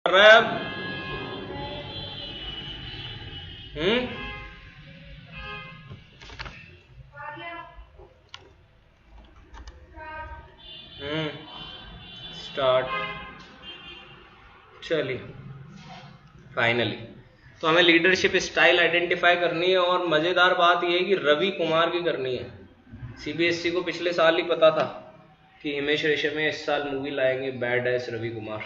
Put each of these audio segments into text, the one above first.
रहा है अब? स्टार्ट। चलिए फाइनली तो हमें लीडरशिप स्टाइल आइडेंटिफाई करनी है, और मजेदार बात यह है कि रवि कुमार की करनी है। सीबीएसई को पिछले साल ही पता था कि हिमेश रेशमिया इस साल मूवी लाएंगे बैड एस रवि कुमार,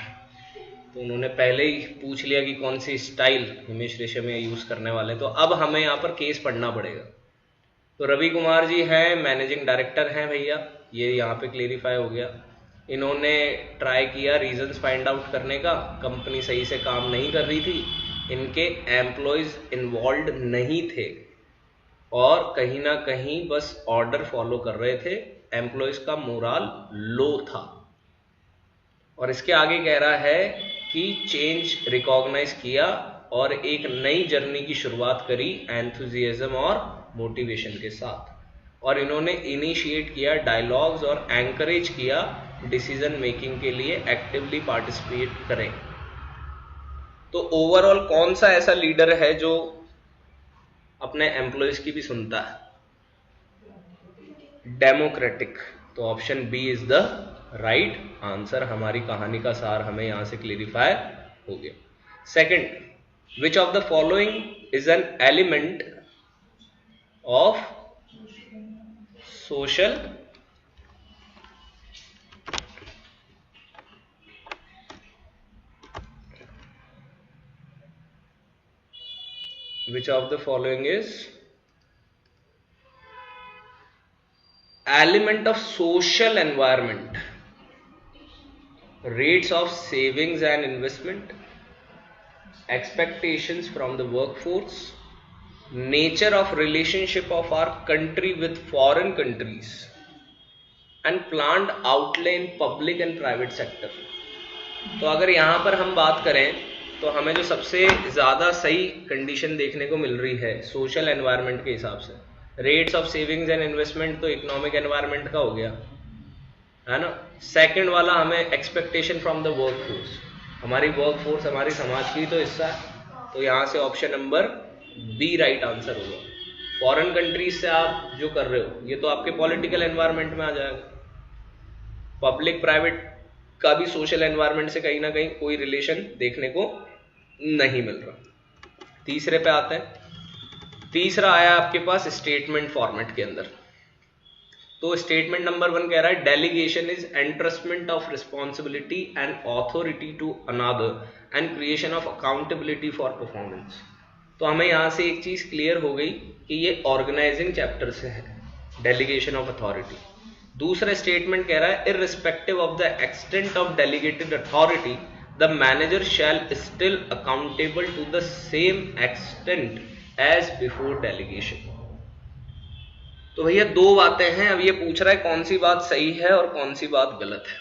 तो उन्होंने पहले ही पूछ लिया कि कौन सी स्टाइल हिमेश रेशमिया यूज करने वाले। तो अब हमें यहाँ पर केस पढ़ना पड़ेगा। तो रवि कुमार जी हैं, मैनेजिंग डायरेक्टर हैं भैया, ये यहाँ पे क्लेरिफाई हो गया। इन्होंने ट्राई किया रीजंस फाइंड आउट करने का, कंपनी सही से काम नहीं कर रही थी, इनके एम्प्लॉयज इन्वॉल्व नहीं थे, और कहीं ना कहीं बस ऑर्डर फॉलो कर रहे थे, एम्प्लॉयज का मोराल लो था। और इसके आगे कह रहा है कि चेंज रिकॉग्नाइज किया और एक नई जर्नी की शुरुआत करी एंथुजियाज्म और मोटिवेशन के साथ, और इन्होंने इनिशिएट किया डायलॉग्स और एंकरेज किया डिसीजन मेकिंग के लिए एक्टिवली पार्टिसिपेट करें। तो ओवरऑल कौन सा ऐसा लीडर है जो अपने एम्प्लॉयज की भी सुनता है? डेमोक्रेटिक। तो option B is the right answer. हमारी कहानी का सार हमें यहां से क्लियरिफाई हो गया। Second, which of the following is an element of social which of the following is element of social environment? Rates of savings and investment, expectations from the workforce, nature of relationship of our country with foreign countries, and planned outlay in public and private sector. तो अगर यहां पर हम बात करें तो हमें जो सबसे ज्यादा सही कंडीशन देखने को मिल रही है सोशल एनवायरनमेंट के हिसाब से, rates of savings and investment तो इकोनॉमिक एनवायरनमेंट का हो गया है ना। सेकंड वाला हमें एक्सपेक्टेशन फ्रॉम द वर्कफोर्स, हमारी वर्कफोर्स हमारी समाज की तो हिस्सा है, तो यहां से option number B right answer होगा। फॉरेन कंट्रीज से आप जो कर रहे हो ये तो आपके पॉलिटिकल एनवायरनमेंट में आ जाएगा। पब्लिक प्राइवेट का भी सोशल एनवायरनमेंट से कहीं ना कहीं कोई रिलेशन देखने को नहीं मिल रहा। तीसरे पे आते हैं। तीसरा आया आपके पास स्टेटमेंट फॉर्मेट के अंदर। तो स्टेटमेंट नंबर 1 कह रहा है delegation is entrustment of responsibility and authority to another and creation of accountability for performance. तो हमें यहां से एक चीज क्लियर हो गई कि ये ऑर्गेनाइजिंग चैप्टर से है, डेलीगेशन ऑफ अथॉरिटी। दूसरा स्टेटमेंट कह रहा है irrespective of the extent of delegated authority the manager shall still accountable to the same extent as before delegation. तो भैया दो बातें हैं, अब ये पूछ रहा है कौन सी बात सही है और कौन सी बात गलत है।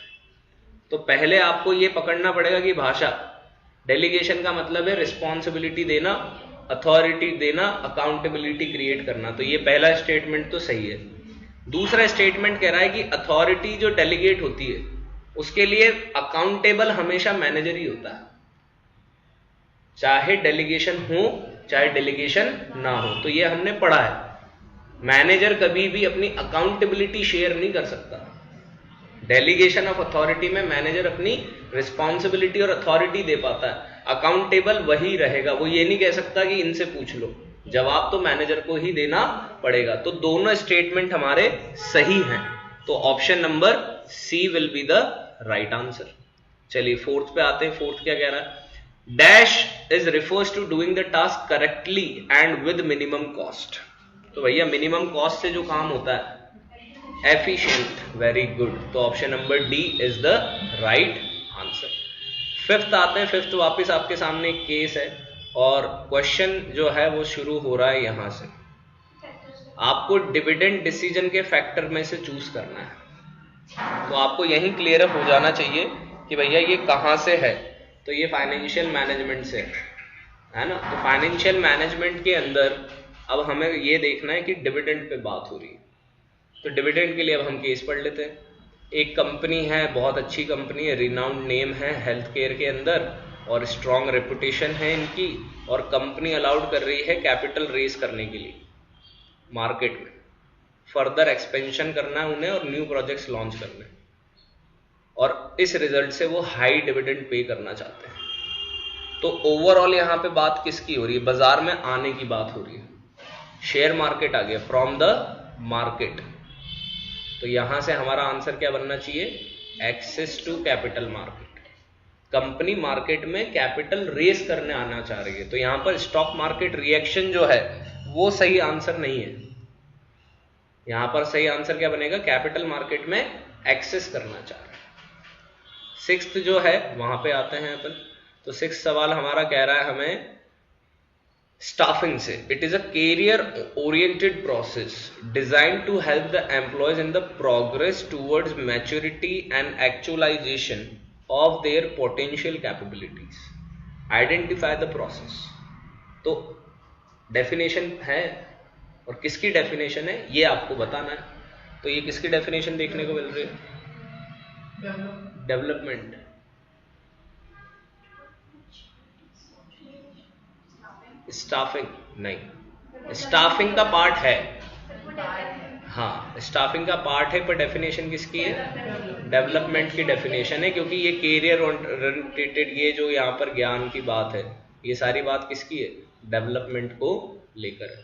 तो पहले आपको ये पकड़ना पड़ेगा कि भाषा, डेलीगेशन का मतलब है रिस्पॉन्सिबिलिटी देना, अथॉरिटी देना, अकाउंटेबिलिटी क्रिएट करना। तो ये पहला स्टेटमेंट तो सही है। दूसरा स्टेटमेंट कह रहा है कि अथॉरिटी जो डेलीगेट होती है उसके लिए अकाउंटेबल हमेशा मैनेजर ही होता है, चाहे डेलीगेशन हो चाहे डेलीगेशन ना हो। तो ये हमने पढ़ा है, मैनेजर कभी भी अपनी अकाउंटेबिलिटी शेयर नहीं कर सकता। डेलीगेशन ऑफ अथॉरिटी में मैनेजर अपनी रिस्पॉन्सिबिलिटी और अथॉरिटी दे पाता है, अकाउंटेबल वही रहेगा। वो ये नहीं कह सकता कि इनसे पूछ लो, जवाब तो मैनेजर को ही देना पड़ेगा। तो दोनों स्टेटमेंट हमारे सही हैं, तो option number C will be the right answer. चलिए फोर्थ पे आते हैं। फोर्थ क्या कह रहा है? Dash is refers to doing the task correctly and with minimum cost. तो भैया मिनिमम कॉस्ट से जो काम होता है एफिशिएंट, वेरी गुड। तो option number D is the right answer. Fifth आते हैं। फिफ्थ वापस आपके सामने एक केस है और क्वेश्चन जो है वो शुरू हो रहा है यहां से। आपको डिविडेंड डिसीजन के फैक्टर में से चूज करना है, तो आपको यही क्लियर अप हो जाना चाहिए कि भैया ये कहां से है। तो ये फाइनेंशियल मैनेजमेंट से है ना। तो फाइनेंशियल मैनेजमेंट के अंदर अब हमें ये देखना है कि डिविडेंड पे बात हो रही है, तो डिविडेंड के लिए अब हम केस पढ़ लेते हैं। एक कंपनी है, बहुत अच्छी कंपनी है, रिनाउंड नेम है हेल्थ केयर के अंदर, और स्ट्रॉन्ग रेपुटेशन है इनकी, और कंपनी अलाउड कर रही है कैपिटल रेज करने के लिए मार्केट में, फर्दर एक्सपेंशन करना है उन्हें और न्यू प्रोजेक्ट्स लॉन्च करने, और इस रिजल्ट से वो हाई डिविडेंड पे करना चाहते हैं। तो ओवरऑल यहाँ पे बात किसकी हो रही है? बाजार में आने की बात हो रही है। शेयर मार्केट आ गया, फ्रॉम द मार्केट। तो यहां से हमारा आंसर क्या बनना चाहिए? Access to capital market. Company market में कैपिटल रेस करने आना चाह रही है। तो यहां पर स्टॉक मार्केट रिएक्शन जो है वो सही आंसर नहीं है। यहां पर सही आंसर क्या बनेगा? कैपिटल मार्केट में एक्सेस करना चाह रहे हैं। सिक्स्थ जो है वहां पे आते हैं अपन। तो सिक्स्थ सवाल हमारा कह रहा है हमें स्टाफिंग से, it is a career oriented process designed to help the employees in the progress towards maturity and actualization of their potential capabilities. Identify the process. तो डेफिनेशन है, और किसकी डेफिनेशन है ये आपको बताना है। तो ये किसकी डेफिनेशन देखने को मिल रही है? डेवलपमेंट। स्टाफिंग नहीं, स्टाफिंग का पार्ट है, हाँ स्टाफिंग का पार्ट है, पर डेफिनेशन किसकी है? डेवलपमेंट की डेफिनेशन है, क्योंकि ये कैरियर ओरिएंटेड, ये जो यहाँ पर ज्ञान की बात है, ये सारी बात किसकी है? डेवलपमेंट को लेकर।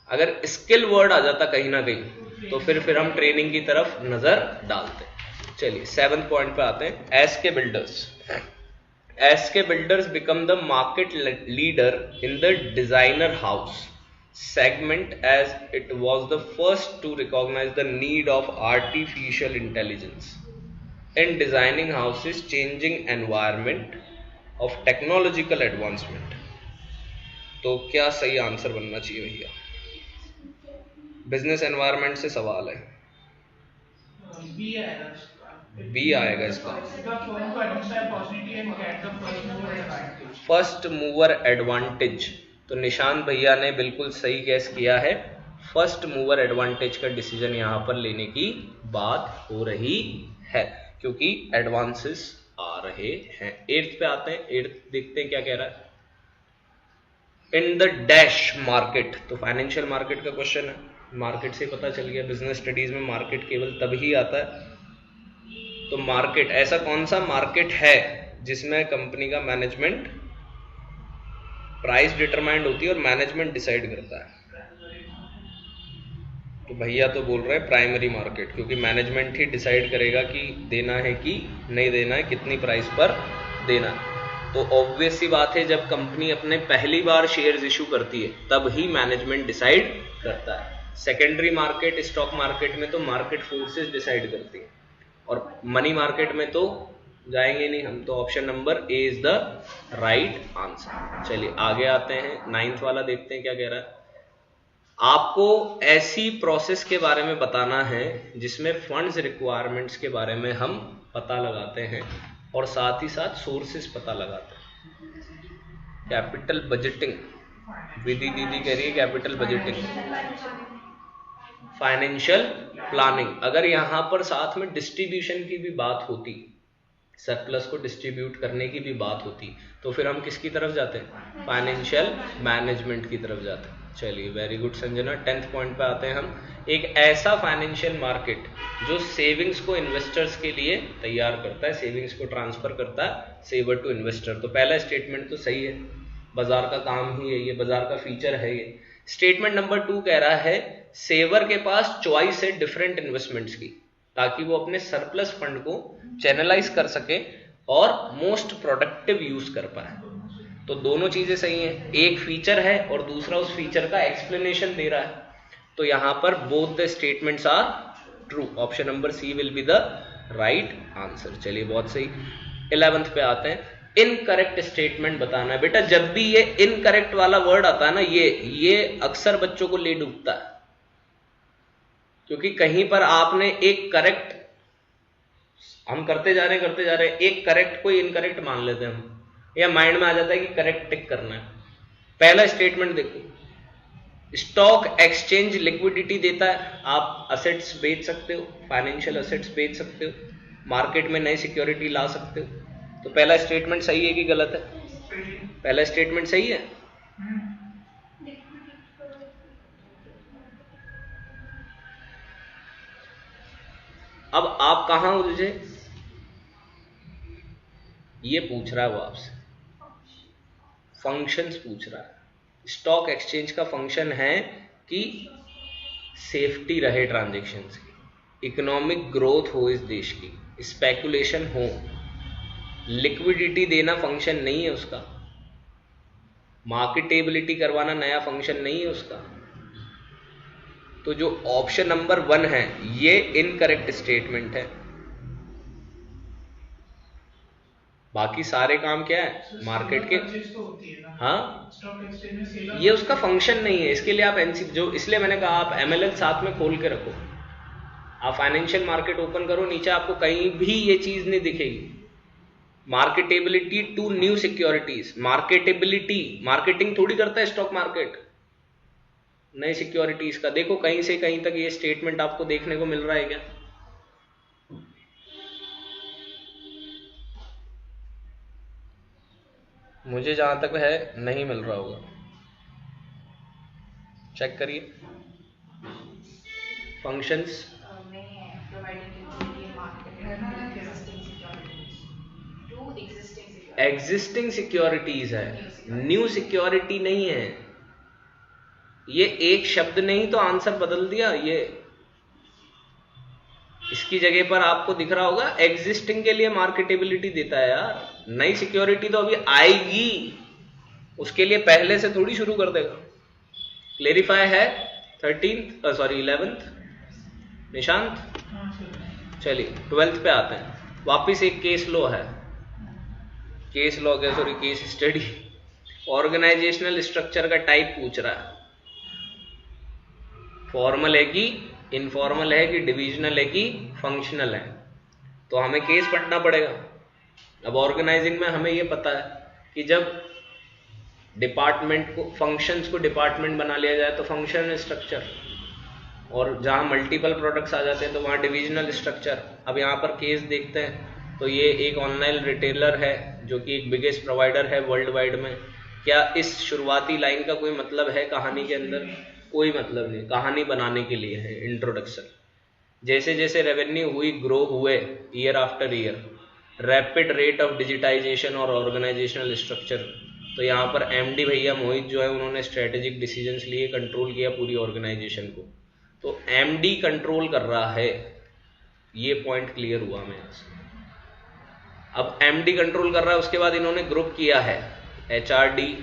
अगर स्किल वर्ड आ जाता कहीं ना कहीं तो फिर हम ट्रेनिंग की तरफ नजर डालते। चलिए 7th पॉइंट पे आते हैं। As के builders become the market leader in the designer house segment, as it was the first to recognize the need of artificial intelligence in designing houses, changing environment of technological advancement। तो क्या सही answer बनना चाहिए भैया? Business environment से सवाल है, B आएगा इसका। First mover advantage. तो निशांत भैया ने बिल्कुल सही गैस किया है। फर्स्ट मूवर एडवांटेज का डिसीजन यहां पर लेने की बात हो रही है, क्योंकि एडवांसेस आ रहे हैं। 8th पे आते हैं। 8th देखते हैं क्या कह रहा है। In the dash market. तो फाइनेंशियल मार्केट का क्वेश्चन है, मार्केट से पता चल गया। बिजनेस स्टडीज में मार्केट केवल तभी आता है। तो मार्केट, ऐसा कौन सा मार्केट है जिसमें कंपनी का मैनेजमेंट, प्राइस डिटरमाइंड होती है और मैनेजमेंट डिसाइड करता है? तो भैया तो बोल रहे हैं प्राइमरी मार्केट, क्योंकि मैनेजमेंट ही डिसाइड करेगा कि देना है कि नहीं देना है, कितनी प्राइस पर देना है। तो ऑब्वियस सी बात है, जब कंपनी अपने पहली बार शेयर्स इशू करती है तब ही मैनेजमेंट डिसाइड करता है। सेकेंडरी मार्केट, स्टॉक मार्केट में तो मार्केट फोर्सेस डिसाइड करती है, और मनी मार्केट में तो जाएंगे नहीं हम। तो option number A is the right answer. चलिए आगे आते हैं। 9th वाला देखते हैं क्या कह रहा है। आपको ऐसी प्रोसेस के बारे में बताना है जिसमें फंड्स रिक्वायरमेंट्स के बारे में हम पता लगाते हैं और साथ ही साथ सोर्सेस पता लगाते हैं। कैपिटल बजटिंग, विधि दीदी कह रही है कैपिटल बजटिंग। Financial planning. अगर यहां पर साथ में डिस्ट्रीब्यूशन की भी बात होती, सरप्लस को डिस्ट्रीब्यूट करने की भी बात होती, तो फिर हम किसकी तरफ जाते हैं? फाइनेंशियल मैनेजमेंट की तरफ जाते हैं। चलिए very good Sanjana. 10th point पे आते हैं हम। एक ऐसा फाइनेंशियल मार्केट जो सेविंग्स को इन्वेस्टर्स के लिए तैयार करता है, सेविंग्स को ट्रांसफर करता है सेवर टू इन्वेस्टर। तो पहला स्टेटमेंट तो सही है, बाजार का काम ही है ये, बाजार का फीचर है ये। स्टेटमेंट नंबर 2 कह रहा है सेवर के पास चॉइस है डिफरेंट इन्वेस्टमेंट्स की, ताकि वो अपने सरप्लस फंड को चैनलाइज कर सके और मोस्ट प्रोडक्टिव यूज कर पाए। तो दोनों चीजें सही हैं, एक फीचर है और दूसरा उस फीचर का एक्सप्लेनेशन दे रहा है। तो यहां पर both the statements are true. Option number C will be the right answer. चलिए बहुत सही। 11th पे आते हैं। इनकरेक्ट स्टेटमेंट बताना है। बेटा जब भी ये इनकरेक्ट वाला वर्ड आता है ना, ये अक्सर बच्चों को ले डूबता है, क्योंकि कहीं पर आपने एक करेक्ट, हम करते जा रहे हैं, एक करेक्ट को इनकरेक्ट मान लेते हैं हम, या माइंड में आ जाता है कि करेक्ट टिक करना है। पहला स्टेटमेंट देखो, स्टॉक एक्सचेंज लिक्विडिटी देता है, आप असेट्स बेच सकते हो, फाइनेंशियल असेट्स बेच सकते हो, मार्केट में नई सिक्योरिटी ला सकते हो। तो पहला स्टेटमेंट सही है कि गलत है? पहला स्टेटमेंट सही है? अब आप कहां उलझे, ये पूछ रहा है वो आपसे, फंक्शंस पूछ रहा है। स्टॉक एक्सचेंज का फंक्शन है कि सेफ्टी रहे ट्रांजैक्शंस की, इकोनॉमिक ग्रोथ हो इस देश की, स्पेकुलेशन हो, लिक्विडिटी देना फंक्शन नहीं है उसका, मार्केटेबिलिटी करवाना नया फंक्शन नहीं है उसका। तो जो ऑप्शन नंबर 1 है ये इनकरेक्ट स्टेटमेंट है। बाकी सारे काम क्या है मार्केट के, हाँ ये उसका फंक्शन नहीं है। इसके लिए आप एनसी जो, इसलिए मैंने कहा आप एमएलएल साथ में खोल के रखो, आप फाइनेंशियल मार्केट ओपन करो, नीचे आपको कहीं भी ये चीज नहीं दिखेगी। Marketability to new securities, marketability, marketing थोड़ी करता है स्टॉक मार्केट नई सिक्योरिटीज का। देखो कहीं से कहीं तक ये स्टेटमेंट आपको देखने को मिल रहा है क्या? मुझे जहां तक है नहीं मिल रहा होगा, चेक करिए। फंक्शंस एग्जिस्टिंग सिक्योरिटीज है, न्यू सिक्योरिटी नहीं है। ये एक शब्द ने ही तो आंसर बदल दिया। ये इसकी जगह पर आपको दिख रहा होगा एग्जिस्टिंग के लिए मार्केटेबिलिटी देता है यार, नई सिक्योरिटी तो अभी आएगी, उसके लिए पहले से थोड़ी शुरू कर देगा। क्लेरिफाई है 13th सॉरी 11th निशांत? चलिए 12th पे आते हैं। वापिस एक केस लॉ है, केस लॉ क्या sorry case study. Organizational structure का टाइप पूछ रहा है, फॉर्मल है कि इनफॉर्मल है कि डिविजनल है कि फंक्शनल है, तो हमें केस पढ़ना पड़ेगा। अब ऑर्गेनाइजिंग में हमें ये पता है कि जब डिपार्टमेंट को, फंक्शंस को डिपार्टमेंट बना लिया जाए तो फंक्शनल स्ट्रक्चर, और जहां मल्टीपल प्रोडक्ट्स आ जाते हैं तो वहां डिविजनल स्ट्रक्चर। अब यहाँ पर केस देखते हैं तो ये एक ऑनलाइन रिटेलर है जो कि एक बिगेस्ट प्रोवाइडर है वर्ल्ड वाइड में। क्या इस शुरुआती लाइन का कोई मतलब है कहानी के अंदर? कोई मतलब नहीं, कहानी बनाने के लिए है, इंट्रोडक्शन। जैसे जैसे रेवेन्यू हुई, ग्रो हुए year after year, rapid rate of digitization और ऑर्गेनाइजेशनल स्ट्रक्चर, तो यहाँ पर एमडी भैया मोहित जो है उन्होंने स्ट्रेटेजिक डिसीजंस लिए, कंट्रोल किया पूरी ऑर्गेनाइजेशन को। तो एमडी कंट्रोल कर रहा है, ये पॉइंट क्लियर हुआ हमें यहाँ से। अब एमडी कंट्रोल कर रहा है, उसके बाद इन्होंने ग्रुप किया है HRD,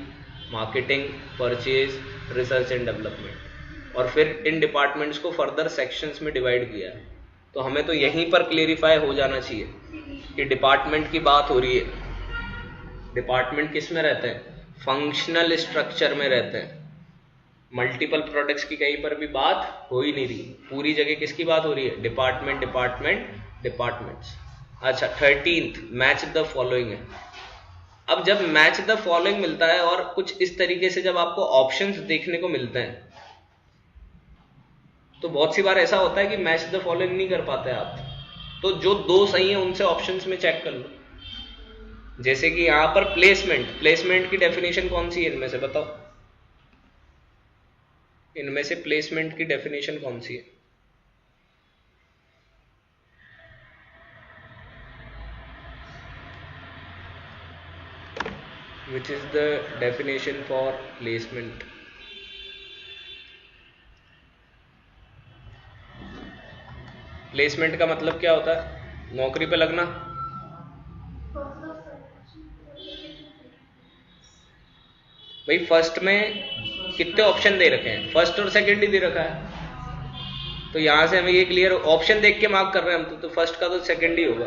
marketing, purchase, research and development, और फिर इन डिपार्टमेंट्स को फर्दर सेक्शंस में डिवाइड किया है। तो हमें तो यहीं पर क्लेरिफाई हो जाना चाहिए कि डिपार्टमेंट की बात हो रही है। डिपार्टमेंट किस में रहते हैं? फंक्शनल स्ट्रक्चर में रहते हैं। मल्टीपल प्रोडक्ट्स की कहीं पर भी बात हो ही नहीं रही, पूरी जगह किसकी बात हो रही है? Department department departments. अच्छा 13th मैच द फॉलोइंग है। अब जब मैच द फॉलोइंग मिलता है और कुछ इस तरीके से जब आपको ऑप्शंस देखने को मिलते हैं, तो बहुत सी बार ऐसा होता है कि मैच द फॉलोइंग नहीं कर पाते आप, तो जो दो सही है उनसे ऑप्शंस में चेक कर लो। जैसे कि यहां पर प्लेसमेंट, प्लेसमेंट की डेफिनेशन कौन सी है इनमें से बताओ? इनमें से प्लेसमेंट की डेफिनेशन कौन सी है? Which is the definition for placement? Placement का मतलब क्या होता है? नौकरी पे लगना। भाई फर्स्ट में कितने ऑप्शन दे रखे हैं? फर्स्ट और सेकंड ही दे रखा है, तो यहां से हमें ये क्लियर, ऑप्शन देख के मार्क कर रहे हैं हम तो फर्स्ट का तो सेकंड ही होगा।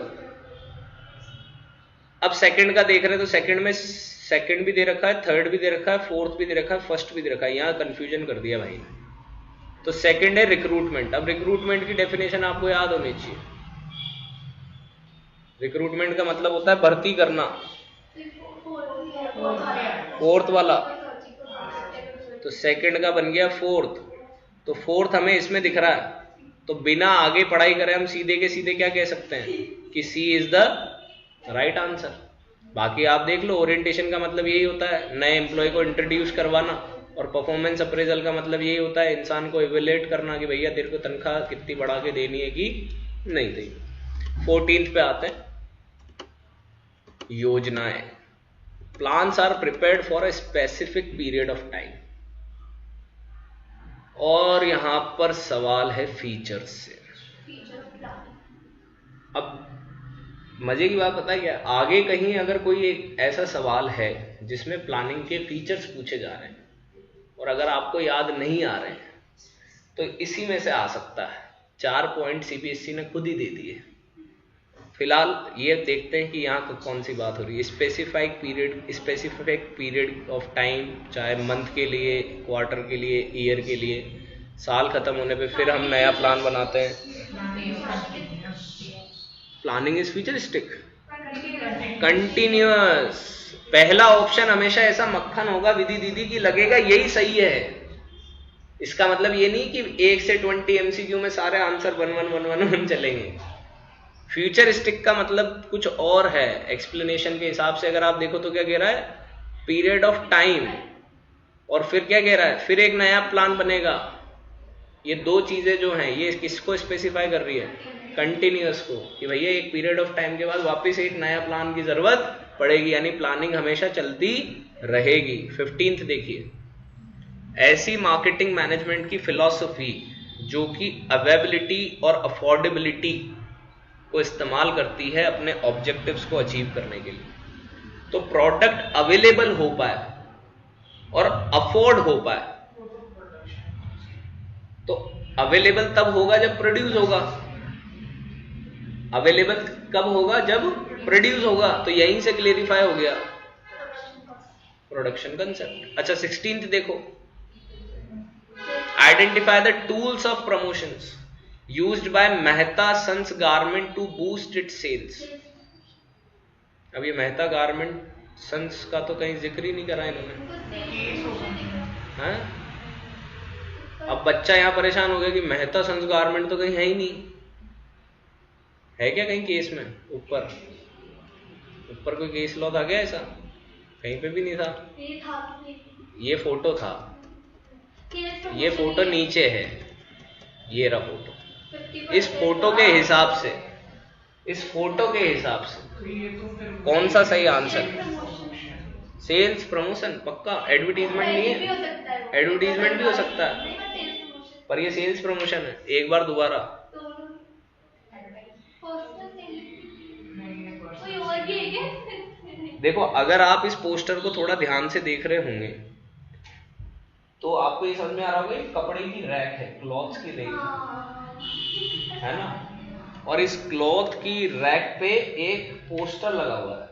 अब सेकंड का देख रहे हैं तो सेकंड में सेकंड भी दे रखा है, थर्ड भी दे रखा है, फोर्थ भी दे रखा है, फर्स्ट भी दे रखा है, यहां कंफ्यूजन कर दिया भाई ने। तो सेकंड है रिक्रूटमेंट। अब रिक्रूटमेंट की डेफिनेशन आपको याद होनी चाहिए। रिक्रूटमेंट का मतलब होता है भर्ती करना, फोर्थ वाला, तो सेकंड का बन गया फोर्थ। तो फोर्थ हमें इसमें दिख रहा है, तो बिना आगे पढ़ाई करे हम सीधे के सीधे क्या कह सकते हैं कि सी इज द राइट आंसर। बाकी आप देख लो, ओरिएंटेशन का मतलब यही होता है नए एम्प्लॉय को इंट्रोड्यूस करवाना, और परफॉर्मेंस अप्रेजल का मतलब यही होता है इंसान को इवेल्युएट करना कि भैया तेरे को तनख्वाह कितनी बढ़ा के देनी है कि नहीं देनी। 14th पे आते हैं, योजनाएं। Plans are prepared for a specific period of time. और यहां पर सवाल है फीचर्स से। अब मजे की बात पता है क्या, आगे कहीं अगर कोई एक ऐसा सवाल है जिसमें प्लानिंग के फीचर्स पूछे जा रहे हैं और अगर आपको याद नहीं आ रहे हैं तो इसी में से आ सकता है। 4 पॉइंट सीपीएससी ने खुद ही दे दिए। फिलहाल ये देखते हैं कि यहाँ कौन सी बात हो रही है। स्पेसिफिक पीरियड ऑफ टाइम, चाहे मंथ के लिए, क्वार्टर के लिए, ईयर के लिए, साल खत्म होने पे फिर हम नया प्लान बनाते हैं। Planning is futuristic, continuous. पहला ऑप्शन हमेशा ऐसा मक्खन होगा विधि दीदी की लगेगा यही सही है। इसका मतलब ये नहीं कि 1 से 20 एमसीक्यू में सारे आंसर 1 चलेंगे। फ्यूचरिस्टिक का मतलब कुछ और है। एक्सप्लेनेशन के हिसाब से अगर आप देखो तो क्या कह रहा है, पीरियड ऑफ टाइम, और फिर क्या कह रहा है, फिर एक नया प्लान बनेगा। ये दो चीजें जो हैं ये किसको स्पेसिफाई कर रही है, कंटिन्यूअस को, कि भैया एक पीरियड ऑफ टाइम के बाद वापस एक नया प्लान की जरूरत पड़ेगी, यानी प्लानिंग हमेशा चलती रहेगी। 15th देखिए, ऐसी मार्केटिंग मैनेजमेंट की फिलॉसफी जो कि अवेलेबिलिटी और अफोर्डेबिलिटी को इस्तेमाल करती है अपने ऑब्जेक्टिव्स को अचीव करने के लिए। तो प्रोडक्ट अवेलेबल हो पाए और अफोर्ड हो पाए। तो अवेलेबल तब होगा जब प्रोड्यूस होगा। अवेलेबल कब होगा, जब प्रोड्यूस होगा। तो यहीं से क्लेरिफाई हो गया प्रोडक्शन कंसेप्ट। अच्छा 16th देखो, identify the tools of promotions used by Mehta sons garment to boost it sales. अब ये मेहता गारमेंट सन्स का तो कहीं जिक्र ही नहीं करा इन्होंने। हाँ? अब बच्चा यहां परेशान हो गया कि मेहता सन्स गारमेंट तो कहीं है ही नहीं। है क्या कहीं केस में? ऊपर कोई केस लॉ था क्या ऐसा? कहीं पे भी नहीं था। ये फोटो था, ये फोटो नीचे है, ये रहा फोटो। इस फोटो के हिसाब से, इस फोटो के हिसाब से कौन सा सही आंसर? सेल्स प्रमोशन पक्का। एडवर्टीजमेंट नहीं है, एडवर्टीजमेंट भी हो सकता है पर ये सेल्स प्रमोशन है। एक बार दोबारा, देखो अगर आप इस पोस्टर को थोड़ा ध्यान से देख रहे होंगे तो आपको ये समझ में आ रहा होगा कपड़े की रैक है, क्लॉथ्स की रैक है ना, और इस क्लॉथ की रैक पे एक पोस्टर लगा हुआ है,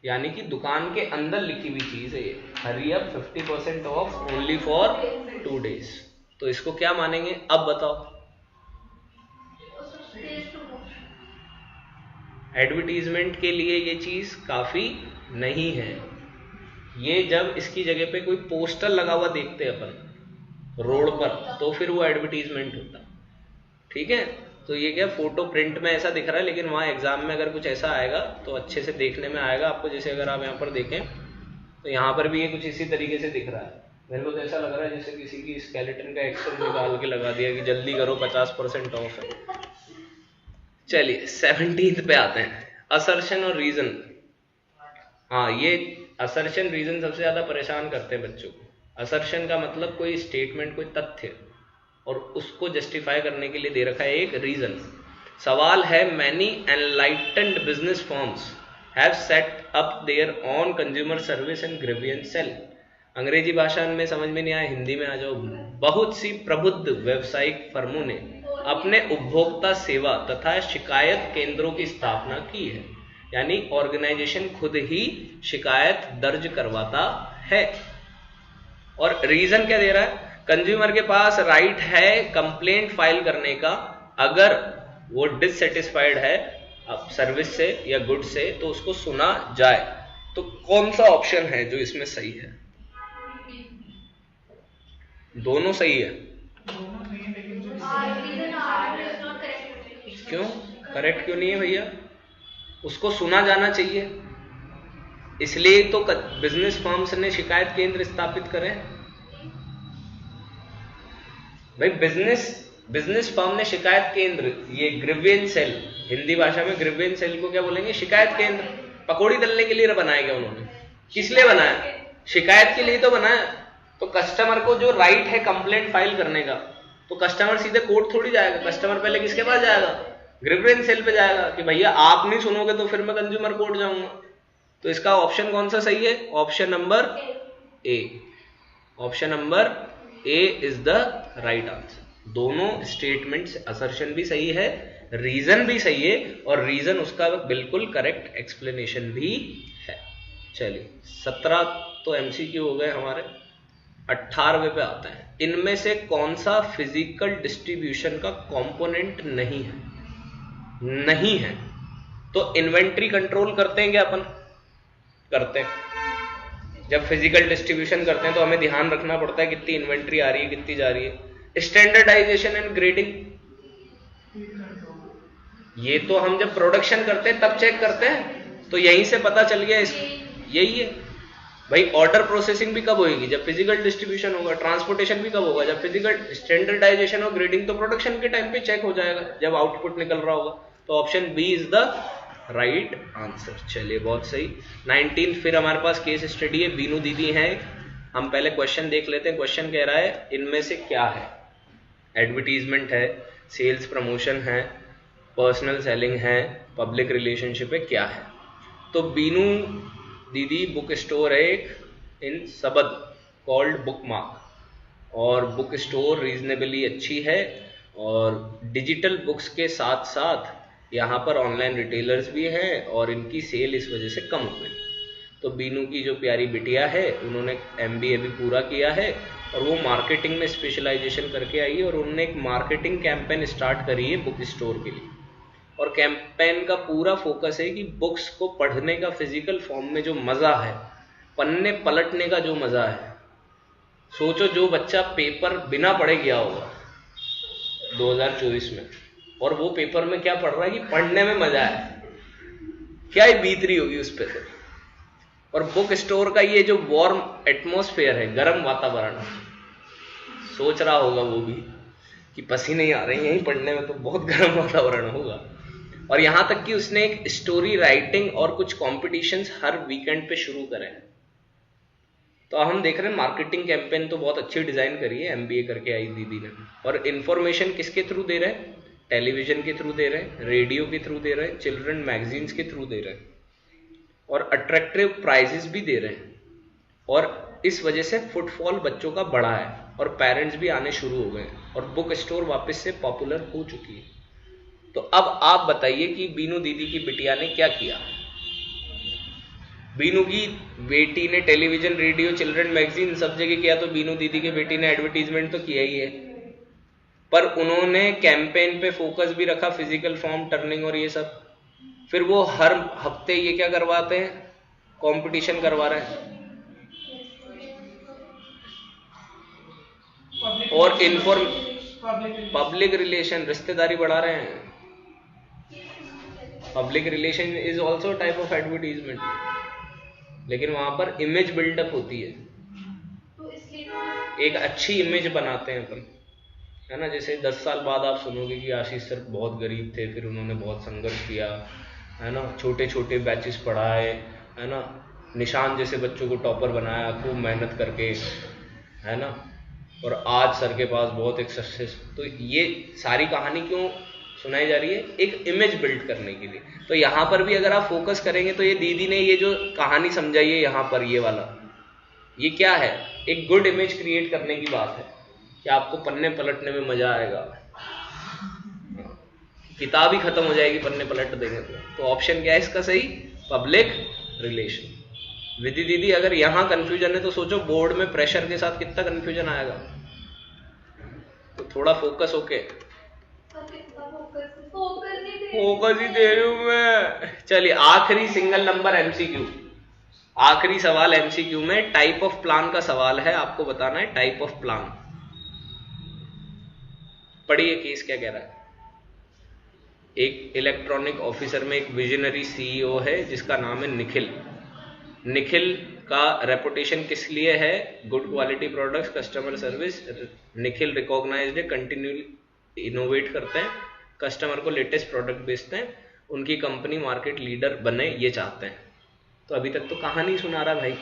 यानी कि दुकान के अंदर लिखी हुई चीज है ये, hurry up 50% of only for 2 days। तो इसको क्या मानेंगे अब बताओ? एडवर्टीजमेंट के लिए ये चीज काफी नहीं है। ये जब इसकी जगह पे कोई पोस्टर लगा हुआ देखते अपन रोड पर तो फिर वो एडवर्टीजमेंट होता। ठीक है, तो ये क्या फोटो प्रिंट में ऐसा दिख रहा है, लेकिन वहां एग्जाम में अगर कुछ ऐसा आएगा तो अच्छे से देखने में आएगा आपको। जैसे अगर आप यहाँ पर देखें तो यहाँ पर भी ये कुछ इसी तरीके से दिख रहा है। मेरे को तो ऐसा लग रहा है जैसे किसी की स्केलेटन का एक्सरे निकाल के लगा दिया कि जल्दी करो 50% ऑफ है। चलिए 17th पे आते हैं, असर्शन और रीजन। हाँ, ये असर्शन रीजन सबसे ज्यादा परेशान करते हैं बच्चों को। असर्शन का मतलब कोई स्टेटमेंट, कोई तथ्य, और उसको जस्टिफाई करने के लिए दे रखा है एक रीजन। सवाल है, many enlightened business firms have set up their on consumer service and grievance cell. अंग्रेजी भाषा में समझ में नहीं आया, हिंदी में आ जाओ। बहुत सी प्रबुद्ध व्यावसायिक फर्मों ने अपने उपभोक्ता सेवा तथा शिकायत केंद्रों की स्थापना की है, यानी ऑर्गेनाइजेशन खुद ही शिकायत दर्ज करवाता है। और रीजन क्या दे रहा है? कंज्यूमर के पास राइट है कंप्लेंट फाइल करने का अगर वो डिससेटिस्फाइड है अब सर्विस से या गुड से, तो उसको सुना जाए। तो कौन सा ऑप्शन है जो इसमें सही है? दोनों सही है। क्यों? करेक्ट क्यों नहीं है भैया? उसको सुना जाना चाहिए, इसलिए तो बिजनेस फर्म्स ने शिकायत केंद्र स्थापित करे। भाई बिजनेस फर्म ने शिकायत केंद्र, ये ग्रीवियंस सेल, हिंदी भाषा में ग्रीवियंस सेल को क्या बोलेंगे? शिकायत केंद्र। पकौड़ी तलने के लिए बनाया गया उन्होंने, किस लिए बनाया? शिकायत के लिए तो बनाया। तो कस्टमर को जो राइट है कंप्लेंट फाइल करने का, तो कस्टमर सीधे कोर्ट थोड़ी जाएगा, कस्टमर पहले किसके पास जाएगा? ग्रीवियंस सेल पे जाएगा कि भैया आप नहीं सुनोगे तो फिर मैं कंज्यूमर कोर्ट जाऊंगा। तो इसका ऑप्शन कौन सा सही है? Option number A. Option number A is the right answer. दोनों स्टेटमेंट्स असर्शन भी सही है, रीजन भी सही है, और रीजन उसका बिल्कुल करेक्ट एक्सप्लेनेशन भी है। चलिए 17 तो एमसीक्यू हो गए हमारे। 18वें पे आते हैं। इनमें से कौन सा फिजिकल डिस्ट्रीब्यूशन का कंपोनेंट नहीं है? नहीं है तो इन्वेंट्री कंट्रोल करते हैं क्या अपन? करते हैं। जब फिजिकल डिस्ट्रीब्यूशन करते हैं तो हमें ध्यान रखना पड़ता है कितनी इन्वेंट्री आ रही है, कितनी जा रही है। स्टैंडर्डाइजेशन एंड ग्रेडिंग, ये तो हम जब प्रोडक्शन करते हैं तब चेक करते हैं, तो यहीं से पता चल गया यही है भाई। ऑर्डर प्रोसेसिंग भी कब होगी? जब फिजिकल डिस्ट्रीब्यूशन होगा। ट्रांसपोर्टेशन भी कब होगा? जब फिजिकल। स्टैंडर्डाइजेशन और ग्रेडिंग तो प्रोडक्शन के टाइम पे चेक हो जाएगा जब आउटपुट निकल रहा होगा। तो option B is the right answer. चलिए बहुत सही। 19 फिर हमारे पास केस स्टडी है, बीनू दीदी है। हम पहले क्वेश्चन देख लेते हैं। क्वेश्चन कह रहा है इनमें से क्या है? एडवर्टीजमेंट है, सेल्स प्रमोशन है, पर्सनल सेलिंग है, पब्लिक रिलेशनशिप है, क्या है? तो बीनू दीदी बुक स्टोर है एक इन सबद कॉल्ड बुकमार्क, और बुक स्टोर रीजनेबली अच्छी है, और डिजिटल बुक्स के साथ साथ यहाँ पर ऑनलाइन रिटेलर्स भी हैं, और इनकी सेल इस वजह से कम हो गई। तो बीनू की जो प्यारी बिटिया है, उन्होंने MBA भी पूरा किया है, और वो मार्केटिंग में स्पेशलाइजेशन करके आई है, और उन्होंने एक मार्केटिंग कैंपेन स्टार्ट करी है बुक स्टोर के लिए। और कैंपेन का पूरा फोकस है कि बुक्स को पढ़ने का फिजिकल फॉर्म में जो मज़ा है, पन्ने पलटने का जो मज़ा है, सोचो जो बच्चा पेपर बिना पढ़े गया होगा 2024 में, और वो पेपर में क्या पढ़ रहा है कि पढ़ने में मज़ा है, क्या ही बीत रही होगी उस पर से। और बुक स्टोर का ये जो वार्म एटमॉस्फेयर है, गर्म वातावरण, सोच रहा होगा वो भी कि पसीने आ रहे हैं यहीं पढ़ने में, तो बहुत गर्म वातावरण होगा। और यहां तक कि उसने एक स्टोरी राइटिंग और कुछ कॉम्पिटिशन्स हर वीकेंड पे शुरू करे हैं। तो हम देख रहे हैं मार्केटिंग कैंपेन तो बहुत अच्छी डिजाइन करी है, MBA करके आई दीदी ने। और इन्फॉर्मेशन किसके थ्रू दे रहे हैं? टेलीविजन के थ्रू दे रहे हैं, रेडियो के थ्रू दे रहे हैं, चिल्ड्रन मैगजीन्स के थ्रू दे रहे हैं, और अट्रैक्टिव प्राइजेस भी दे रहे हैं। और इस वजह से फुटफॉल बच्चों का बढ़ा है, और पेरेंट्स भी आने शुरू हो गए, और बुक स्टोर वापस से पॉपुलर हो चुकी है। तो अब आप बताइए कि बीनू दीदी की बिटिया ने क्या किया? बीनू की बेटी ने टेलीविजन, रेडियो, चिल्ड्रन मैगजीन सब जगह किया, तो बीनू दीदी की बेटी ने एडवर्टीजमेंट तो किया ही है। पर उन्होंने कैंपेन पे फोकस भी रखा, फिजिकल फॉर्म, टर्निंग और ये सब। फिर वो हर हफ्ते ये क्या करवाते हैं? कंपटीशन करवा रहे हैं, और पब्लिक रिलेशन, रिश्तेदारी बढ़ा रहे हैं। Public relation is also type of advertisement, लेकिन वहां पर इमेज बिल्डअप होती है, एक अच्छी इमेज बनाते हैं अपन, है ना। जैसे 10 साल बाद आप सुनोगे कि आशीष सर बहुत गरीब थे, फिर उन्होंने बहुत संघर्ष किया, है ना, छोटे छोटे बैचेस पढ़ाए, है ना, निशान जैसे बच्चों को टॉपर बनाया खूब मेहनत करके, है ना, और आज सर के पास बहुत एक सक्सेस। तो ये सारी कहानी क्यों सुनाई जा रही है? एक इमेज बिल्ड करने के लिए। तो यहाँ पर भी अगर आप फोकस करेंगे तो ये दीदी ने ये जो कहानी समझाई है यहाँ पर, ये वाला, ये क्या है? एक गुड इमेज क्रिएट करने की बात है कि आपको पन्ने पलटने में मजा आएगा, किताब ही खत्म हो जाएगी पन्ने पलट देंगे तो ऑप्शन क्या है इसका सही? Public relation. विधि दीदी अगर यहां कंफ्यूजन है तो सोचो बोर्ड में प्रेशर के साथ कितना कंफ्यूजन आएगा। तो थोड़ा फोकस होके, फोकस ही दे रही हूं मैं। चलिए आखिरी सिंगल नंबर MCQ, आखिरी सवाल MCQ में टाइप ऑफ प्लान का सवाल है, आपको बताना है टाइप ऑफ प्लान। पढ़िए केस क्या कह रहा है। एक इलेक्ट्रॉनिक ऑफिसर में एक विजनरी सीईओ है जिसका नाम है निखिल। निखिल का रेपुटेशन किस लिए है? Good quality products, customer service. Nikhil recognized है, कंटिन्यूली इनोवेट करते हैं, कस्टमर को लेटेस्ट प्रोडक्ट बेचते हैं, उनकी कंपनी मार्केट लीडर बने ये चाहते हैं। तो अभी तक तो कहानी सुना रहा भाई।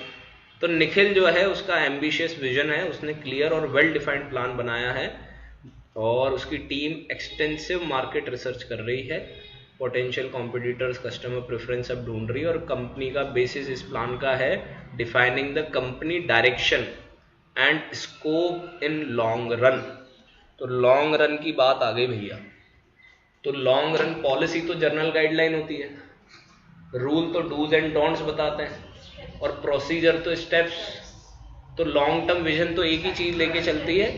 तो निखिल जो है उसका एम्बिशियस विजन है, उसने क्लियर और वेल डिफाइंड प्लान बनाया है और उसकी टीम एक्सटेंसिव मार्केट रिसर्च कर रही है, पोटेंशियल कॉम्पिटिटर्स, कस्टमर प्रेफरेंस सब ढूंढ रही है और कंपनी का बेसिस इस प्लान का है defining the company direction and scope in long run. तो लॉन्ग रन की बात आ गई भैया। तो लॉन्ग रन पॉलिसी तो जर्नल गाइडलाइन होती है, रूल तो डूज एंड डोंट्स बताते हैं और प्रोसीजर तो स्टेप्स। तो लॉन्ग टर्म विजन तो एक ही चीज लेके चलती है,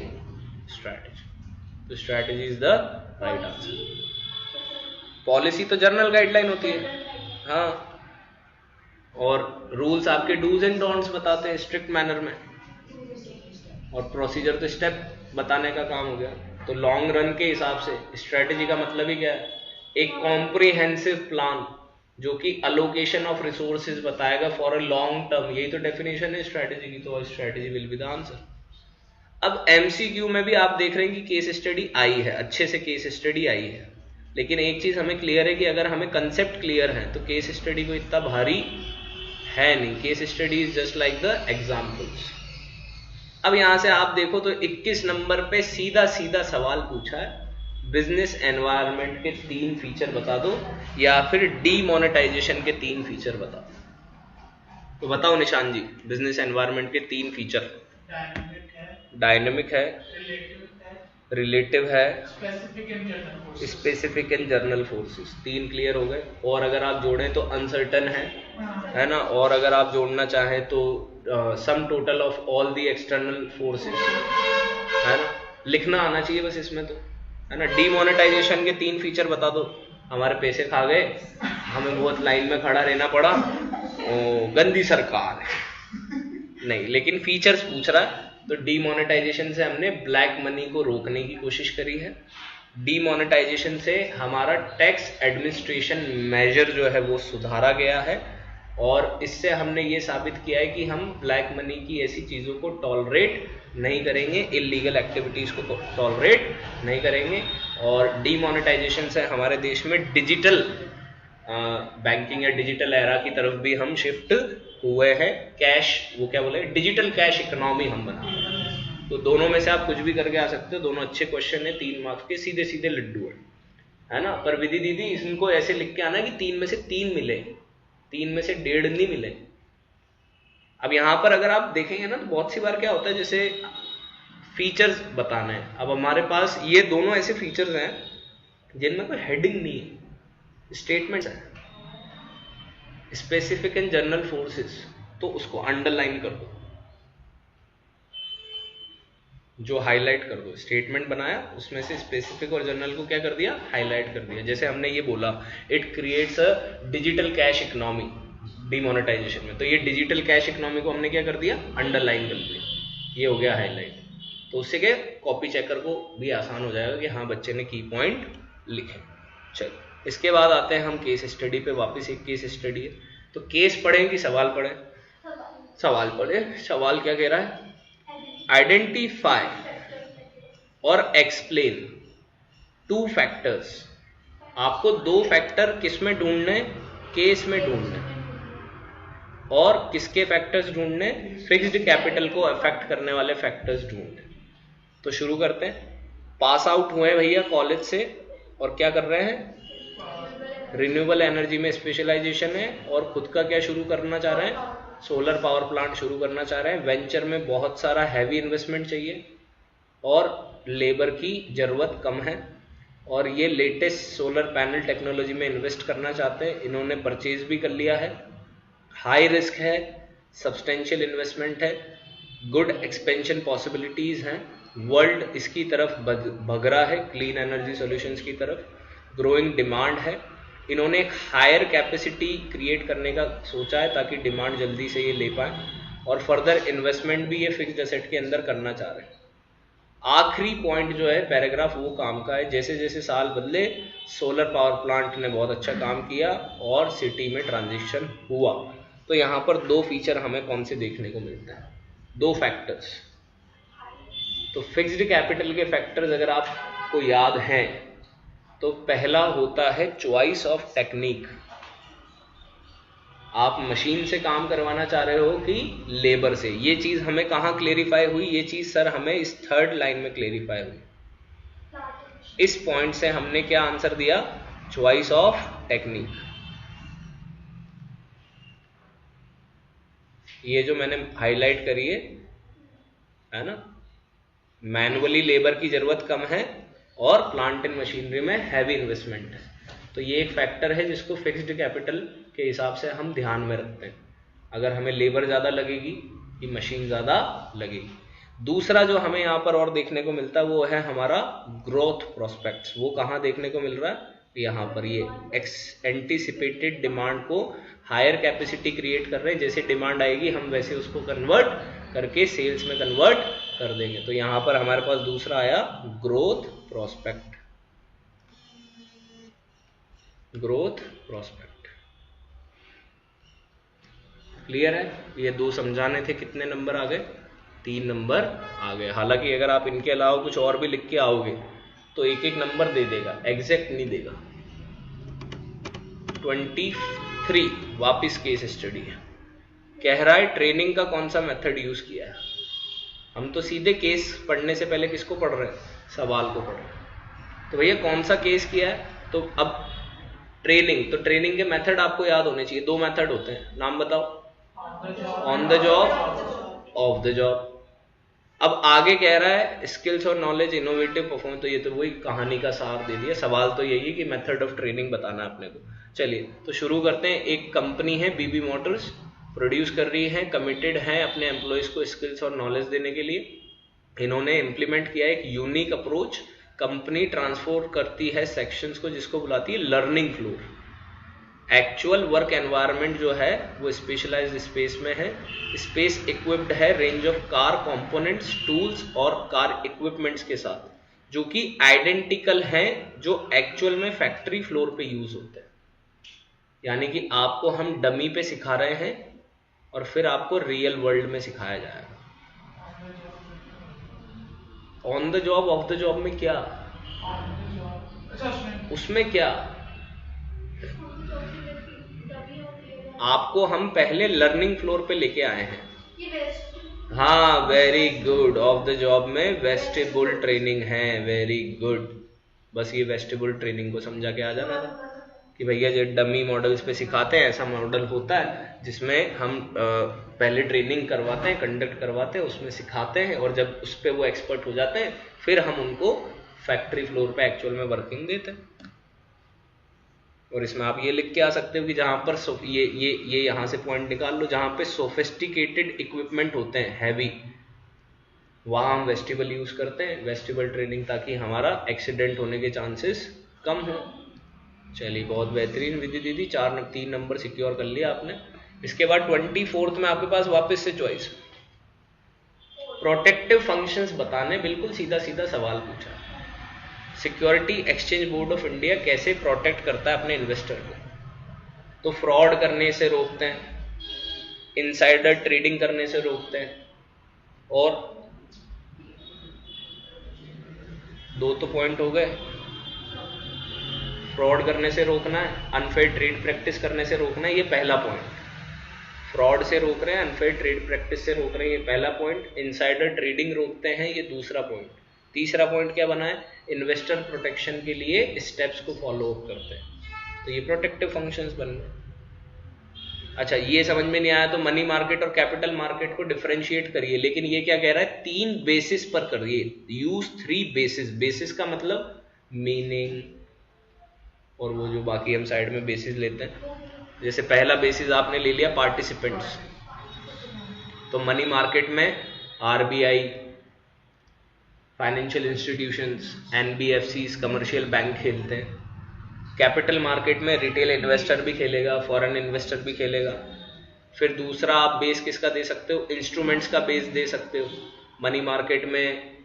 स्ट्रैटेजी। तो strategy is the right answer. Policy तो जर्नल गाइडलाइन होती है, हाँ, और रूल्स आपके डूज एंड डोंट्स बताते हैं स्ट्रिक्ट मैनर में, और प्रोसीजर तो स्टेप बताने का काम हो गया। तो लॉन्ग रन के हिसाब से स्ट्रेटेजी का मतलब ही क्या है? एक कॉम्प्रिहेंसिव प्लान जो कि अलोकेशन ऑफ रिसोर्सेज बताएगा फॉर अ लॉन्ग टर्म। यही तो डेफिनेशन है स्ट्रेटेजी की। तो strategy will be the answer. अब एमसीक्यू में भी आप देख रहे हैं कि केस स्टडी आई है, अच्छे से केस स्टडी आई है, लेकिन एक चीज हमें क्लियर है कि अगर हमें कंसेप्ट क्लियर है तो केस स्टडी को इतना भारी है नहीं। Case study is just like the examples. अब यहां से आप देखो तो 21 नंबर पे सीधा सीधा सवाल पूछा है, बिजनेस एनवायरनमेंट के 3 फीचर बता दो या फिर डीमोनेटाइजेशन के 3 फीचर बता दो। तो बताओ निशान जी, बिजनेस एनवायरनमेंट के 3 फीचर। डायनेमिक है, रिलेटिव है, specific and journal forces. 3 clear हो गए। और अगर आप जोड़ें तो अनसर्टन है ना, और अगर आप जोड़ना चाहें तो sum total of all the external forces, है ना, लिखना आना चाहिए बस इसमें तो, है ना। डीमोनेटाइजेशन के 3 फीचर बता दो। हमारे पैसे खा गए, हमें बहुत लाइन में खड़ा रहना पड़ा, गंदी सरकार है नहीं, लेकिन फीचर्स पूछ रहा है। तो डीमोनेटाइजेशन से हमने ब्लैक मनी को रोकने की कोशिश करी है। डीमोनेटाइजेशन से हमारा टैक्स एडमिनिस्ट्रेशन मेजर जो है वो सुधारा गया है और इससे हमने ये साबित किया है कि हम ब्लैक मनी की ऐसी चीज़ों को टॉलरेट नहीं करेंगे, इलीगल एक्टिविटीज़ को टॉलरेट नहीं करेंगे। और डीमोनेटाइजेशन से हमारे देश में डिजिटल बैंकिंग या डिजिटल एरा की तरफ भी हम शिफ्ट हुए हैं। कैश, वो क्या बोले, डिजिटल कैश इकोनॉमी हम बना रहे हैं। तो दोनों में से आप कुछ भी करके आ सकते हो। दोनों अच्छे क्वेश्चन है, 3 मार्क्स के, सीधे सीधे लड्डू है ना। पर विधि दीदी इनको ऐसे लिख के आना कि 3 में से 3 मिले, 3 में से 1.5 नहीं मिले। अब यहां पर अगर आप देखेंगे ना तो बहुत सी बार क्या होता है, जैसे फीचर्स बताना है। अब हमारे पास ये दोनों ऐसे फीचर्स हैं जिनमें कोई हेडिंग नहीं है, स्टेटमेंट्स है। स्पेसिफिक एंड जर्नल फोर्सेस, तो उसको अंडरलाइन कर दो, जो हाईलाइट कर दो। स्टेटमेंट बनाया, उसमें से स्पेसिफिक और जर्नल को क्या कर दिया, हाईलाइट कर दिया। जैसे हमने ये बोला it creates a digital cash economy demonetization में, तो ये डिजिटल कैश इकोनॉमी को हमने क्या कर दिया, अंडरलाइन कर दिया, ये हो गया हाईलाइट। तो उससे क्या कॉपी चेकर को भी आसान हो जाएगा कि हाँ बच्चे ने की पॉइंट लिखे। चलो इसके बाद आते हैं हम केस स्टडी पे। वापस एक केस स्टडी है, तो केस पढ़ें कि सवाल पढ़ें? सवाल पढ़ें। सवाल क्या कह रहा है, आइडेंटिफाई और एक्सप्लेन 2 फैक्टर्स। आपको 2 फैक्टर किसमें ढूंढने, केस में ढूंढने, और किसके फैक्टर्स ढूंढने, फिक्स्ड कैपिटल को अफेक्ट करने वाले फैक्टर्स ढूंढने। तो शुरू करते हैं। पास आउट हुए हैं भैया कॉलेज से और क्या कर रहे हैं, रिन्यूएबल एनर्जी में स्पेशलाइजेशन है और खुद का क्या शुरू करना चाह रहे हैं, सोलर पावर प्लांट शुरू करना चाह रहे हैं। वेंचर में बहुत सारा हैवी इन्वेस्टमेंट चाहिए और लेबर की ज़रूरत कम है और ये लेटेस्ट सोलर पैनल टेक्नोलॉजी में इन्वेस्ट करना चाहते हैं। इन्होंने परचेज भी कर लिया है। हाई रिस्क है, सब्सटेंशियल इन्वेस्टमेंट है, गुड एक्सपेंशन पॉसिबिलिटीज़ हैं, वर्ल्ड इसकी तरफ भग रहा है, क्लीन एनर्जी सॉल्यूशंस की तरफ, ग्रोइंग डिमांड है। इन्होंने एक हायर कैपेसिटी क्रिएट करने का सोचा है ताकि डिमांड जल्दी से ये ले पाए और फर्दर इन्वेस्टमेंट भी ये फिक्स्ड एसेट के अंदर करना चाह रहे हैं। आखिरी पॉइंट जो है पैराग्राफ वो काम का है, जैसे जैसे साल बदले सोलर पावर प्लांट ने बहुत अच्छा काम किया और सिटी में ट्रांजिशन हुआ। तो यहाँ पर दो फीचर हमें कौन से देखने को मिलता है, दो फैक्टर्स। तो फिक्स्ड कैपिटल के फैक्टर्स अगर आपको याद हैं तो पहला होता है चॉइस ऑफ टेक्निक। आप मशीन से काम करवाना चाह रहे हो कि लेबर से, ये चीज हमें कहाँ क्लेरिफाई हुई, ये चीज सर हमें इस थर्ड लाइन में क्लेरिफाई हुई। इस पॉइंट से हमने क्या आंसर दिया, चॉइस ऑफ टेक्निक। ये जो मैंने हाईलाइट करी है ना, मैनुअली लेबर की जरूरत कम है और प्लांट एंड मशीनरी में हैवी इन्वेस्टमेंट है। तो ये एक फैक्टर है जिसको फिक्स्ड कैपिटल के हिसाब से हम ध्यान में रखते हैं। अगर हमें लेबर ज़्यादा लगेगी कि मशीन ज़्यादा लगेगी। दूसरा जो हमें यहाँ पर और देखने को मिलता है वो है हमारा ग्रोथ प्रोस्पेक्ट्स। वो कहाँ देखने को मिल रहा है, यहाँ पर ये एंटीसिपेटेड डिमांड को हायर कैपेसिटी क्रिएट कर रहे हैं। जैसे डिमांड आएगी हम वैसे उसको कन्वर्ट करके सेल्स में कन्वर्ट कर देंगे। तो यहाँ पर हमारे पास दूसरा आया growth prospect, growth prospect. Clear है, ये दो समझाने थे, कितने नंबर आ गए, 3 नंबर आ गए। हालांकि अगर आप इनके अलावा कुछ और भी लिख के आओगे तो एक एक नंबर दे देगा, एग्जैक्ट नहीं देगा। 23 वापिस केस स्टडी है, कह रहा है ट्रेनिंग का कौन सा मेथड यूज किया है। हम तो सीधे केस पढ़ने से पहले किसको पढ़ रहे हैं, सवाल को पढ़ रहे हैं। तो भैया कौन सा केस किया है, तो अब ट्रेनिंग, तो ट्रेनिंग के मेथड आपको याद होने चाहिए। 2 मेथड होते हैं, नाम बताओ, on the job, of the job. अब आगे कह रहा है स्किल्स और नॉलेज, इनोवेटिव परफॉर्मेंस। तो ये तो वही कहानी का सार दे दिया। सवाल तो यही है कि मेथड ऑफ ट्रेनिंग बताना है अपने को। चलिए तो शुरू करते हैं। एक कंपनी है बीबी मोटर्स, प्रोड्यूस कर रही है, कमिटेड है अपने एम्प्लॉयज को स्किल्स और नॉलेज देने के लिए। इन्होंने इंप्लीमेंट किया एक यूनिक अप्रोच। कंपनी ट्रांसफर करती है सेक्शंस को, जिसको बुलाती है learning floor. Actual work environment जो है वो स्पेशलाइज्ड स्पेस में है। स्पेस इक्विप्ड है range of car components, tools और कार इक्विपमेंट्स के साथ, जो कि आइडेंटिकल हैं जो एक्चुअल में फैक्ट्री फ्लोर पे यूज होते हैं। यानी कि आपको हम डमी पे सिखा रहे हैं और फिर आपको रियल वर्ल्ड में सिखाया जाएगा। On the job, of the job में क्या, उसमें क्या, आपको हम पहले लर्निंग फ्लोर पे लेके आए हैं। हाँ very good, of the job में वेस्टिबुल ट्रेनिंग है, वेरी गुड। बस ये वेस्टिबुल ट्रेनिंग को समझा के आ जाना था कि भैया जो डमी मॉडल्स पे सिखाते हैं, ऐसा मॉडल होता है जिसमें हम पहले ट्रेनिंग करवाते हैं, कंडक्ट करवाते हैं, उसमें सिखाते हैं और जब उस पर वो एक्सपर्ट हो जाते हैं फिर हम उनको फैक्ट्री फ्लोर पे एक्चुअल में वर्किंग देते हैं। और इसमें आप ये लिख के आ सकते हो कि जहां पर ये यहां से पॉइंट निकाल लो, जहां पे सोफिस्टिकेटेड इक्विपमेंट होते हैं हैवी, वहां हम वेस्टिबल यूज करते हैं, वेस्टिबल ट्रेनिंग, ताकि हमारा एक्सीडेंट होने के चांसेस कम हो। चलिए बहुत बेहतरीन विधि दीदी, 3 नंबर सिक्योर कर लिया आपने। इसके बाद 24 में आपके पास वापस से चॉइस, प्रोटेक्टिव फंक्शंस बताने, बिल्कुल सीधा सीधा सवाल पूछा। Security exchange board of India कैसे प्रोटेक्ट करता है अपने इन्वेस्टर को, तो फ्रॉड करने से रोकते हैं, इनसाइडर ट्रेडिंग करने से रोकते हैं, और 2 तो पॉइंट हो गए। फ्रॉड करने से रोकना है, अनफेयर ट्रेड प्रैक्टिस करने से रोकना है, ये पहला पॉइंट। फ्रॉड से रोक रहे हैं, अनफेयर ट्रेड प्रैक्टिस से रोक रहे हैं, ये पहला पॉइंट। इनसाइडर ट्रेडिंग रोकते हैं, ये दूसरा पॉइंट। तीसरा पॉइंट क्या बना है, इन्वेस्टर प्रोटेक्शन के लिए स्टेप्स को फॉलो अप करते हैं, तो ये प्रोटेक्टिव फंक्शंस बन गए। अच्छा ये समझ में नहीं आया तो मनी मार्केट और कैपिटल मार्केट को डिफरेंशिएट करिए। लेकिन ये क्या कह रहा है, 3 बेसिस पर करिए, यूज 3 बेसिस। बेसिस का मतलब मीनिंग, और वो जो बाकी हम साइड में बेसिस लेते हैं। जैसे पहला बेसिस आपने ले लिया पार्टिसिपेंट्स, तो मनी मार्केट में RBI, financial institutions, NBFCs, commercial bank खेलते हैं। कैपिटल मार्केट में रिटेल इन्वेस्टर भी खेलेगा, फॉरेन इन्वेस्टर भी खेलेगा। फिर दूसरा आप बेस किसका दे सकते हो, इंस्ट्रूमेंट्स का बेस दे सकते हो। मनी मार्केट में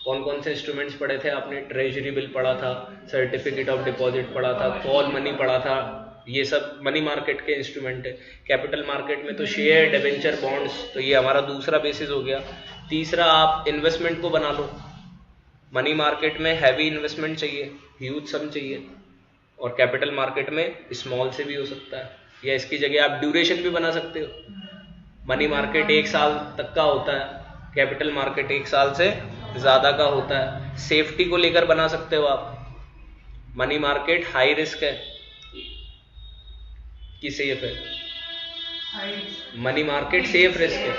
कौन कौन से इंस्ट्रूमेंट्स पढ़े थे आपने? ट्रेजरी बिल पढ़ा था, सर्टिफिकेट ऑफ डिपॉजिट पढ़ा था, कॉल मनी पढ़ा था, ये सब मनी मार्केट के इंस्ट्रूमेंट है। कैपिटल मार्केट में तो शेयर, डिबेंचर, बॉन्ड्स, तो ये हमारा दूसरा बेसिस हो गया। तीसरा आप इन्वेस्टमेंट को बना लो। मनी मार्केट में हैवी इन्वेस्टमेंट चाहिए, ह्यूज सम चाहिए, और कैपिटल मार्केट में स्मॉल से भी हो सकता है, या इसकी जगह आप ड्यूरेशन भी बना सकते हो। मनी मार्केट 1 साल तक का होता है, कैपिटल मार्केट 1 साल से ज्यादा का होता है। सेफ्टी को लेकर बना सकते हो आप। मनी मार्केट हाई रिस्क है कि सेफ है? मनी मार्केट सेफ रिस्क है,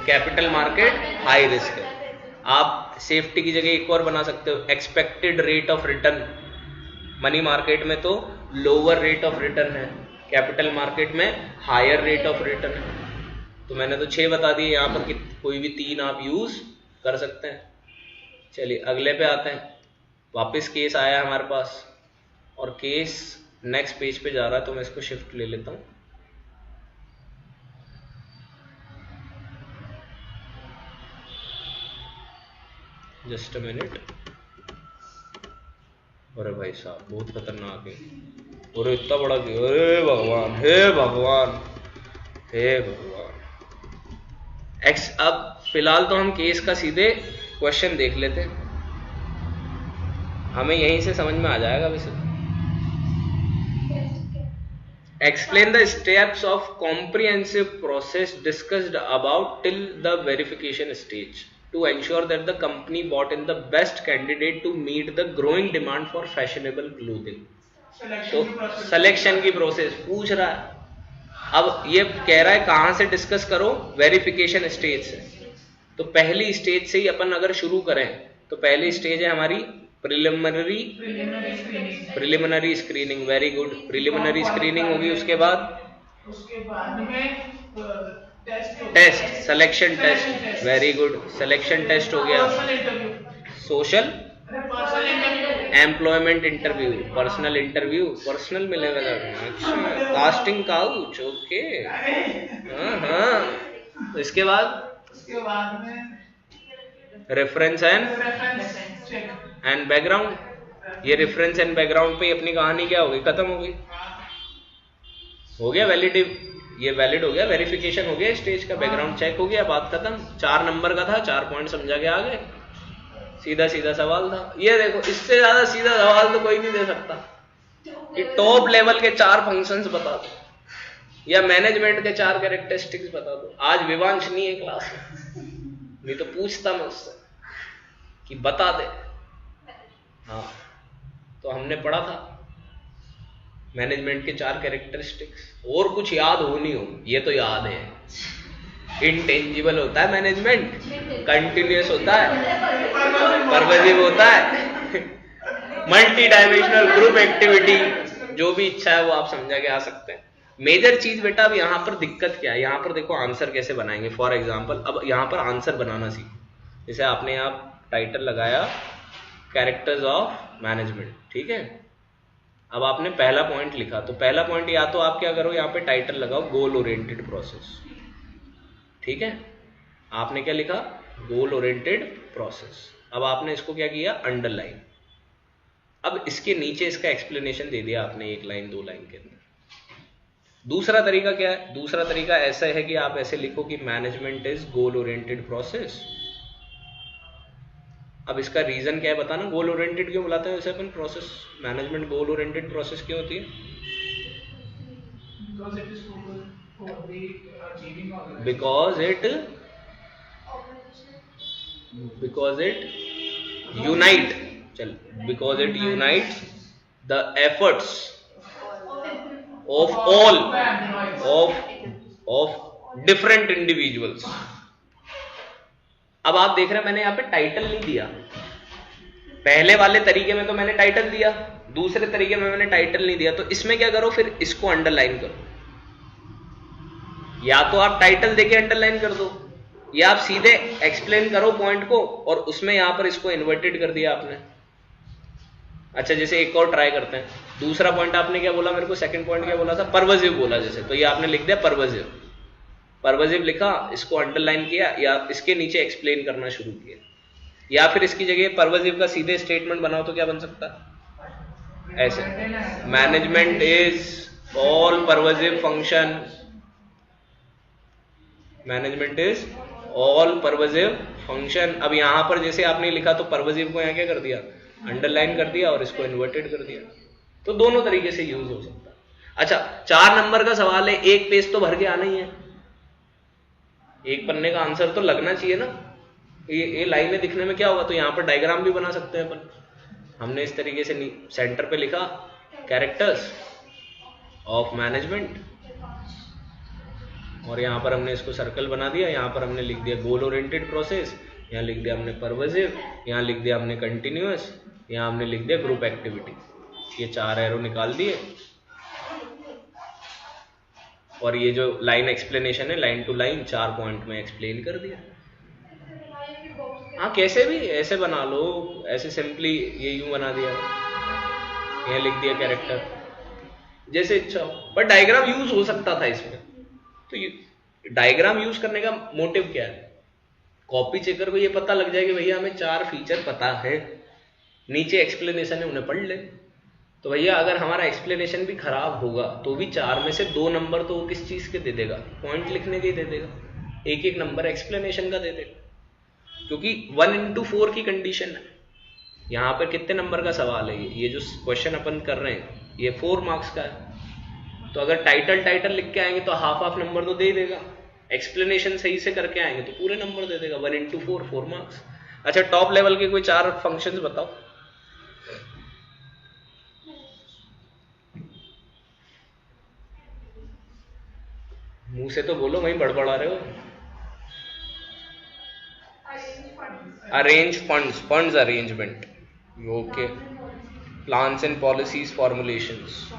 कैपिटल मार्केट हाई रिस्क है। आप सेफ्टी की जगह एक और बना सकते हो, expected rate of return. Money market में तो लोअर रेट ऑफ रिटर्न है, कैपिटल मार्केट में हायर रेट ऑफ रिटर्न है। तो मैंने तो 6 बता दिए, यहाँ पर कोई भी 3 आप यूज कर सकते हैं। चलिए अगले पे आते हैं। वापस केस आया हमारे पास, और केस नेक्स्ट पेज पे जा रहा है, तो मैं इसको शिफ्ट ले लेता हूं। Just a minute. अरे भाई साहब बहुत खतरनाक है, और इतना बड़ा क्यों? अरे भगवान, हे भगवान, हे भगवान। अब फिलहाल तो हम केस का सीधे क्वेश्चन देख लेते हैं, हमें यहीं से समझ में आ जाएगा वैसे। Explain the steps of comprehensive process discussed about till the verification stage to ensure that the company bought in the best candidate to meet the growing demand for fashionable clothing. तो सिलेक्शन की process पूछ रहा है। अब ये कह रहा है कहां से डिस्कस करो? वेरिफिकेशन स्टेज से। तो पहली स्टेज से ही अपन अगर शुरू करें तो पहली स्टेज है हमारी preliminary screening. Very good, preliminary screening होगी। उसके बाद में test, selection test. Very good, selection test हो गया। Social employment interview, personal interview, personal मिलेगा। अच्छा, कास्टिंग काउच, ओके, हाँ। तो इसके बाद में रेफरेंस एंड बैकग्राउंड। ये रेफरेंस एंड बैकग्राउंड पे अपनी कहानी क्या होगी? खत्म हो गई। हो गया वैलिड, ये वैलिड हो गया, वेरिफिकेशन हो गया स्टेज का, बैकग्राउंड चेक हो गया, बात खत्म। 4 नंबर का था, 4 पॉइंट समझा के आ गए। सीधा सीधा सवाल था। ये देखो, इससे ज्यादा सीधा सवाल तो कोई नहीं दे सकता कि टॉप लेवल के 4 फंक्शंस बता दो, या मैनेजमेंट के 4 कैरेक्टरिस्टिक्स बता दो। आज विवांश नहीं है क्लास में, नहीं तो पूछता मैं उससे कि बता दे। हाँ, तो हमने पढ़ा था मैनेजमेंट के 4 कैरेक्टरिस्टिक्स। और कुछ याद हो नहीं हो, ये तो याद है। इंटेंजिबल होता है मैनेजमेंट, कंटिन्यूअस होता है, परवेसिव होता है, मल्टी डायमेंशनल ग्रुप एक्टिविटी। जो भी इच्छा है वो आप समझा के आ सकते हैं। मेजर चीज बेटा अब यहाँ पर दिक्कत क्या है? यहाँ पर देखो आंसर कैसे बनाएंगे। फॉर एग्जाम्पल अब यहाँ पर आंसर बनाना सीखो। जैसे आपने यहाँ टाइटल लगाया कैरेक्टर्स ऑफ मैनेजमेंट, ठीक है। अब आपने पहला पॉइंट लिखा, तो पहला पॉइंट या तो आप क्या करो, यहाँ पे टाइटल लगाओ गोल ओरिएंटेड प्रोसेस, ठीक है। आपने क्या लिखा? गोल ओरिएंटेड प्रोसेस। अब आपने इसको क्या किया? अंडरलाइन। अब इसके नीचे इसका एक्सप्लेनेशन दे दिया आपने 1 लाइन 2 लाइन के अंदर। दूसरा तरीका क्या है? दूसरा तरीका ऐसा है कि आप ऐसे लिखो कि management is goal oriented process. अब इसका रीजन क्या है बताना। गोल ओरिएंटेड क्यों बुलाते हैं वैसे अपन process? Management goal oriented process क्यों होती है? because it unites the efforts of all of different individuals। अब आप देख रहे हैं मैंने यहाँ पे टाइटल नहीं दिया। पहले वाले तरीके में तो मैंने टाइटल दिया, दूसरे तरीके में मैंने टाइटल नहीं दिया। तो इसमें क्या करो, फिर इसको अंडरलाइन करो। या तो आप टाइटल देके अंडरलाइन कर दो, या आप सीधे एक्सप्लेन करो पॉइंट को और उसमें यहां पर इसको इन्वर्टेड कर दिया आपने। अच्छा, जैसे एक और ट्राई करते हैं। दूसरा पॉइंट आपने क्या बोला मेरे को? सेकंड पॉइंट क्या बोला था? परवेसिव बोला जैसे, तो ये आपने लिख दिया परवेसिव। परवेसिव लिखा, इसको अंडरलाइन किया, या इसके नीचे एक्सप्लेन करना शुरू किया। या फिर इसकी जगह परवेसिव का सीधे स्टेटमेंट बनाओ तो क्या बन सकता है? ऐसे, management is all pervasive function, management is all pervasive function. अब यहां पर जैसे आपने लिखा तो परवेसिव को यहां क्या कर दिया, अंडरलाइन कर दिया और इसको इन्वर्टेड कर दिया। तो दोनों तरीके से यूज हो सकता है। अच्छा, 4 नंबर का सवाल है, एक पेज तो भर के आना ही है, एक पन्ने का आंसर तो लगना चाहिए ना। ये लाइनें दिखने में क्या होगा, तो यहां पर डायग्राम भी बना सकते हैं अपन। हमने इस तरीके से सेंटर पे लिखा कैरेक्टर्स ऑफ मैनेजमेंट, और यहां पर हमने इसको सर्कल बना दिया, यहां पर हमने लिख दिया गोल ओरिएंटेड प्रोसेस, यहां लिख दिया हमने परवेसिव, यहां लिख दिया हमने कंटिन्यूअस, यहां हमने लिख दिया ग्रुप एक्टिविटी। ये 4 एरो निकाल दिए, और ये जो लाइन एक्सप्लेनेशन है, लाइन टू लाइन 4 पॉइंट में एक्सप्लेन कर दिया। हाँ, कैसे भी ऐसे बना लो, ऐसे सिंपली ये यूं बना दिया, यहाँ लिख दिया कैरेक्टर, जैसे इच्छा हो। पर डायग्राम यूज हो सकता था इसमें। तो डायग्राम यूज करने का मोटिव क्या है, कॉपी चेकर को ये पता लग जाए कि भैया हमें 4 फीचर पता है, नीचे एक्सप्लेनेशन है उन्हें पढ़ ले। तो भैया अगर हमारा एक्सप्लेनेशन भी खराब होगा तो भी 4 में से 2 नंबर तो वो किस चीज के दे देगा, पॉइंट लिखने के ही दे देगा, एक नंबर एक्सप्लेनेशन का दे देगा, क्योंकि 1 into 4 की कंडीशन है। यहां पर कितने नंबर का सवाल है, ये जो क्वेश्चन अपन कर रहे हैं ये 4 मार्क्स का है। तो अगर टाइटल लिख के आएंगे तो हाफ नंबर तो दे देगा, एक्सप्लेनेशन सही से करके आएंगे तो पूरे नंबर दे देगा। 1 into 4 मार्क्स। अच्छा, टॉप लेवल के कोई 4 फंक्शंस बताओ। मुंह से तो बोलो, वहीं बड़बड़ा रहे हो। Arrange funds arrangement, okay. Plans and policies formulations,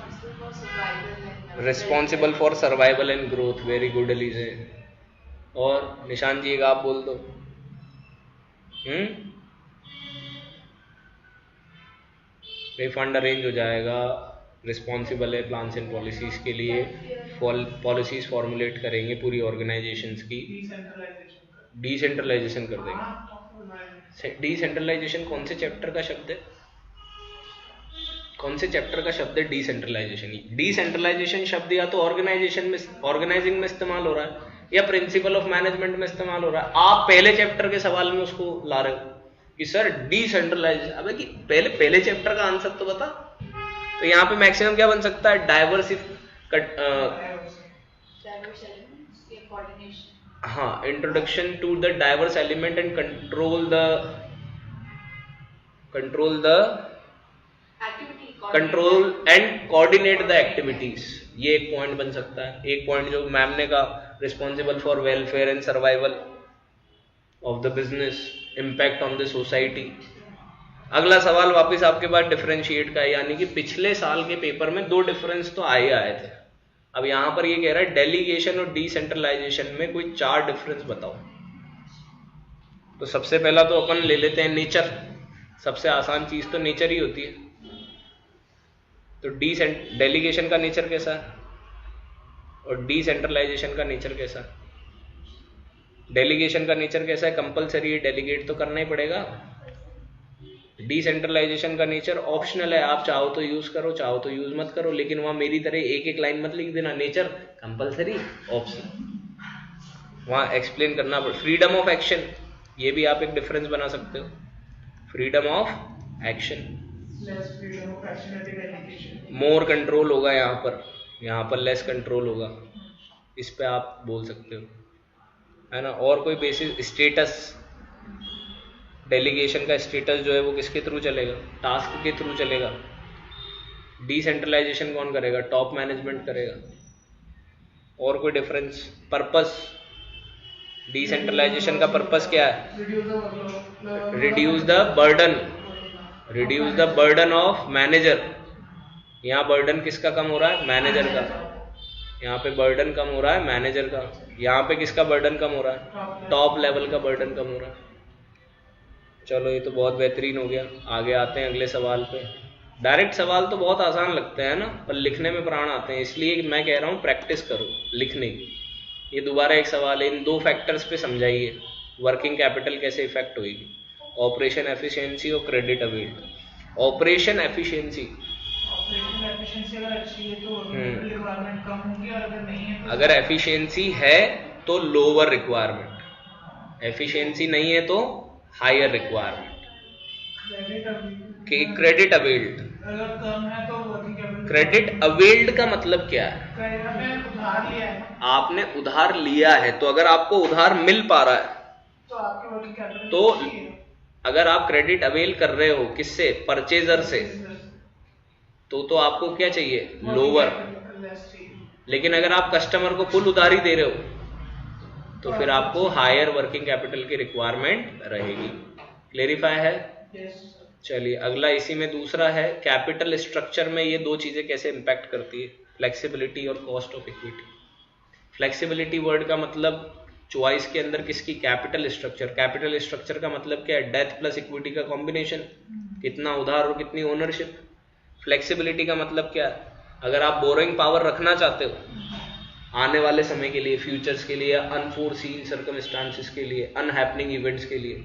responsible for survival and growth, very good एलिजे। और निशान जी एक आप बोल दो। भाई फंड अरेंज हो जाएगा, रिस्पॉन्सिबल है प्लान्स एंड पॉलिसीज के लिए, पॉलिसीज फॉर्मुलेट करेंगे पूरी ऑर्गेनाइजेशंस की, डिसेंट्रलाइजेशन कर देंगे। डिसेंट्रलाइजेशन कौन से चैप्टर का शब्द है, कौन से चैप्टर का शब्द है डिसेंट्रलाइजेशन? डिसेंट्रलाइजेशन शब्द या तो ऑर्गेनाइजेशन में, ऑर्गेनाइजिंग में इस्तेमाल हो रहा है, या प्रिंसिपल ऑफ मैनेजमेंट में इस्तेमाल हो रहा है। आप पहले चैप्टर के सवाल में उसको ला रहे हो कि सर डिसेंट्रलाइजेशन। अबे कि पहले चैप्टर का आंसर तो बता। तो यहाँ पे मैक्सिमम क्या बन सकता है, हाँ, introduction to the diverse element and control and coordinate the activities, ये एक पॉइंट बन सकता है। एक पॉइंट जो मैम ने कहा, responsible for welfare and survival of the business, impact on the society. अगला सवाल वापस आपके पास डिफरेंशिएट का है, यानी कि पिछले साल के पेपर में 2 डिफरेंस तो आए थे। अब यहां पर ये कह रहा है डेलीगेशन और डिसेंट्रलाइजेशन में कोई 4 डिफरेंस बताओ। तो सबसे पहला तो अपन ले लेते हैं नेचर, सबसे आसान चीज तो नेचर ही होती है। तो डेलीगेशन का नेचर कैसा है और डिसेंट्रलाइजेशन का नेचर कैसा है? डेलीगेशन का नेचर कैसा है, कंपलसरी है, डेलीगेट तो करना ही पड़ेगा। डिसेंट्रलाइजेशन का नेचर ऑप्शनल है, आप चाहो तो यूज करो, चाहो तो यूज मत करो, लेकिन वहां मेरी तरह एक लाइन मत लिख देना, नेचर कंपलसरी ऑप्शनल, वहां एक्सप्लेन करना पड़े। फ्रीडम ऑफ एक्शन, ये भी आप एक डिफरेंस बना सकते हो, freedom of action, more control होगा यहाँ पर लेस कंट्रोल होगा, इस पे आप बोल सकते हो, है ना। और कोई बेसिस, स्टेटस, डेलीगेशन का स्टेटस जो है वो किसके थ्रू चलेगा, टास्क के थ्रू चलेगा। डिसेंट्रलाइजेशन कौन करेगा, टॉप मैनेजमेंट करेगा। और कोई डिफरेंस, पर्पस, डिसेंट्रलाइजेशन का पर्पस क्या है, reduce the burden of manager. यहाँ बर्डन किसका कम हो रहा है, मैनेजर का। यहाँ पे बर्डन कम हो रहा है मैनेजर का, यहाँ पे किसका बर्डन कम हो रहा है, टॉप लेवल का बर्डन कम हो रहा है। चलो ये तो बहुत बेहतरीन हो गया। आगे आते हैं अगले सवाल पे। डायरेक्ट सवाल तो बहुत आसान लगते हैं ना, पर लिखने में प्राण आते हैं, इसलिए मैं कह रहा हूँ प्रैक्टिस करो लिखने की। ये दोबारा एक सवाल है, इन 2 फैक्टर्स पे समझाइए वर्किंग कैपिटल कैसे इफेक्ट होगी। ऑपरेशन एफिशिएंसी और क्रेडिट अवेल्ड। ऑपरेशन एफिशिएंसी अगर अच्छी है तो रिक्वायरमेंट कम होगी, और अगर नहीं है तो अगर एफिशिएंसी है तो लोअर रिक्वायरमेंट, एफिशिएंसी नहीं है तो हायर रिक्वायरमेंट। क्रेडिट अवेल्ड, अगर कम है तो वर्किंग कैपिटल। क्रेडिट अवेल्ड का मतलब क्या है? हमने उधार लिया है, आपने उधार लिया है, तो अगर आपको उधार मिल पा रहा है तो आपकी वर्किंग कैपिटल तो अगर आप क्रेडिट अवेल कर रहे हो किससे? परचेजर से, तो आपको क्या चाहिए? लोअर। लेकिन अगर आप कस्टमर को फुल उधारी दे रहे हो तो फिर आपको हायर वर्किंग कैपिटल की रिक्वायरमेंट रहेगी। क्लेरिफाई है? चलिए अगला इसी में दूसरा है, कैपिटल स्ट्रक्चर में ये दो चीजें कैसे इंपैक्ट करती है, फ्लेक्सिबिलिटी और cost of equity. Flexibility word का मतलब चॉइस के अंदर किसकी? Capital structure. कैपिटल स्ट्रक्चर का मतलब क्या है? डेथ प्लस इक्विटी का कॉम्बिनेशन, कितना उधार और कितनी ओनरशिप। फ्लेक्सिबिलिटी का मतलब क्या है? अगर आप बोरोइंग पावर रखना चाहते हो आने वाले समय के लिए, फ्यूचर्स के लिए, अनफोर्सीन सर्कमस्टांसेस के लिए, अनहैपनिंग इवेंट्स के लिए,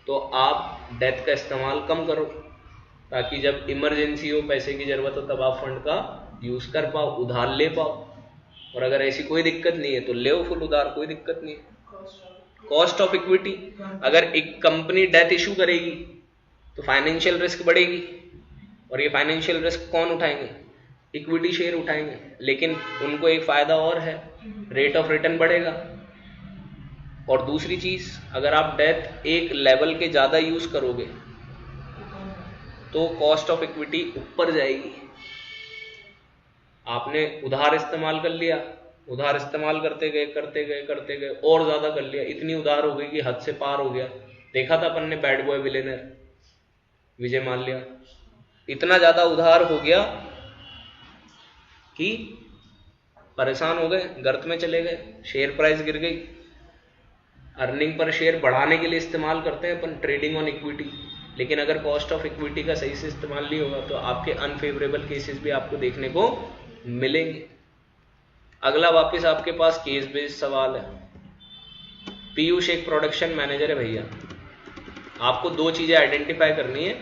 तो आप डेथ का इस्तेमाल कम करो ताकि जब इमरजेंसी हो, पैसे की जरूरत हो, तब आप फंड का यूज कर पाओ, उधार ले पाओ। और अगर ऐसी कोई दिक्कत नहीं है तो ले फुल उधार, कोई दिक्कत नहीं है। कॉस्ट ऑफ इक्विटी, अगर एक कंपनी डेथ इशू करेगी तो फाइनेंशियल रिस्क बढ़ेगी, और ये फाइनेंशियल रिस्क कौन उठाएंगे? इक्विटी शेयर उठाएंगे। लेकिन उनको एक फायदा और है, रेट ऑफ रिटर्न बढ़ेगा। और दूसरी चीज, अगर आप डेथ एक लेवल के ज्यादा यूज करोगे तो कॉस्ट ऑफ इक्विटी ऊपर जाएगी। आपने उधार इस्तेमाल कर लिया, उधार इस्तेमाल करते गए और ज्यादा कर लिया, इतनी उधार हो गई कि हद से पार हो गया। देखा था अपन ने bad boy billionaire Vijay Mallya, इतना ज्यादा उधार हो गया कि परेशान हो गए, गर्त में चले गए, शेयर प्राइस गिर गई। अर्निंग पर शेयर बढ़ाने के लिए इस्तेमाल करते हैं अपन ट्रेडिंग ऑन इक्विटी, लेकिन अगर कॉस्ट ऑफ इक्विटी का सही से इस्तेमाल नहीं होगा तो आपके अनफेवरेबल केसेस भी आपको देखने को मिलेंगे। अगला वापस आपके पास केस बेस्ड सवाल है। पीयूष एक प्रोडक्शन मैनेजर है भैया, आपको दो चीजें आइडेंटिफाई करनी है।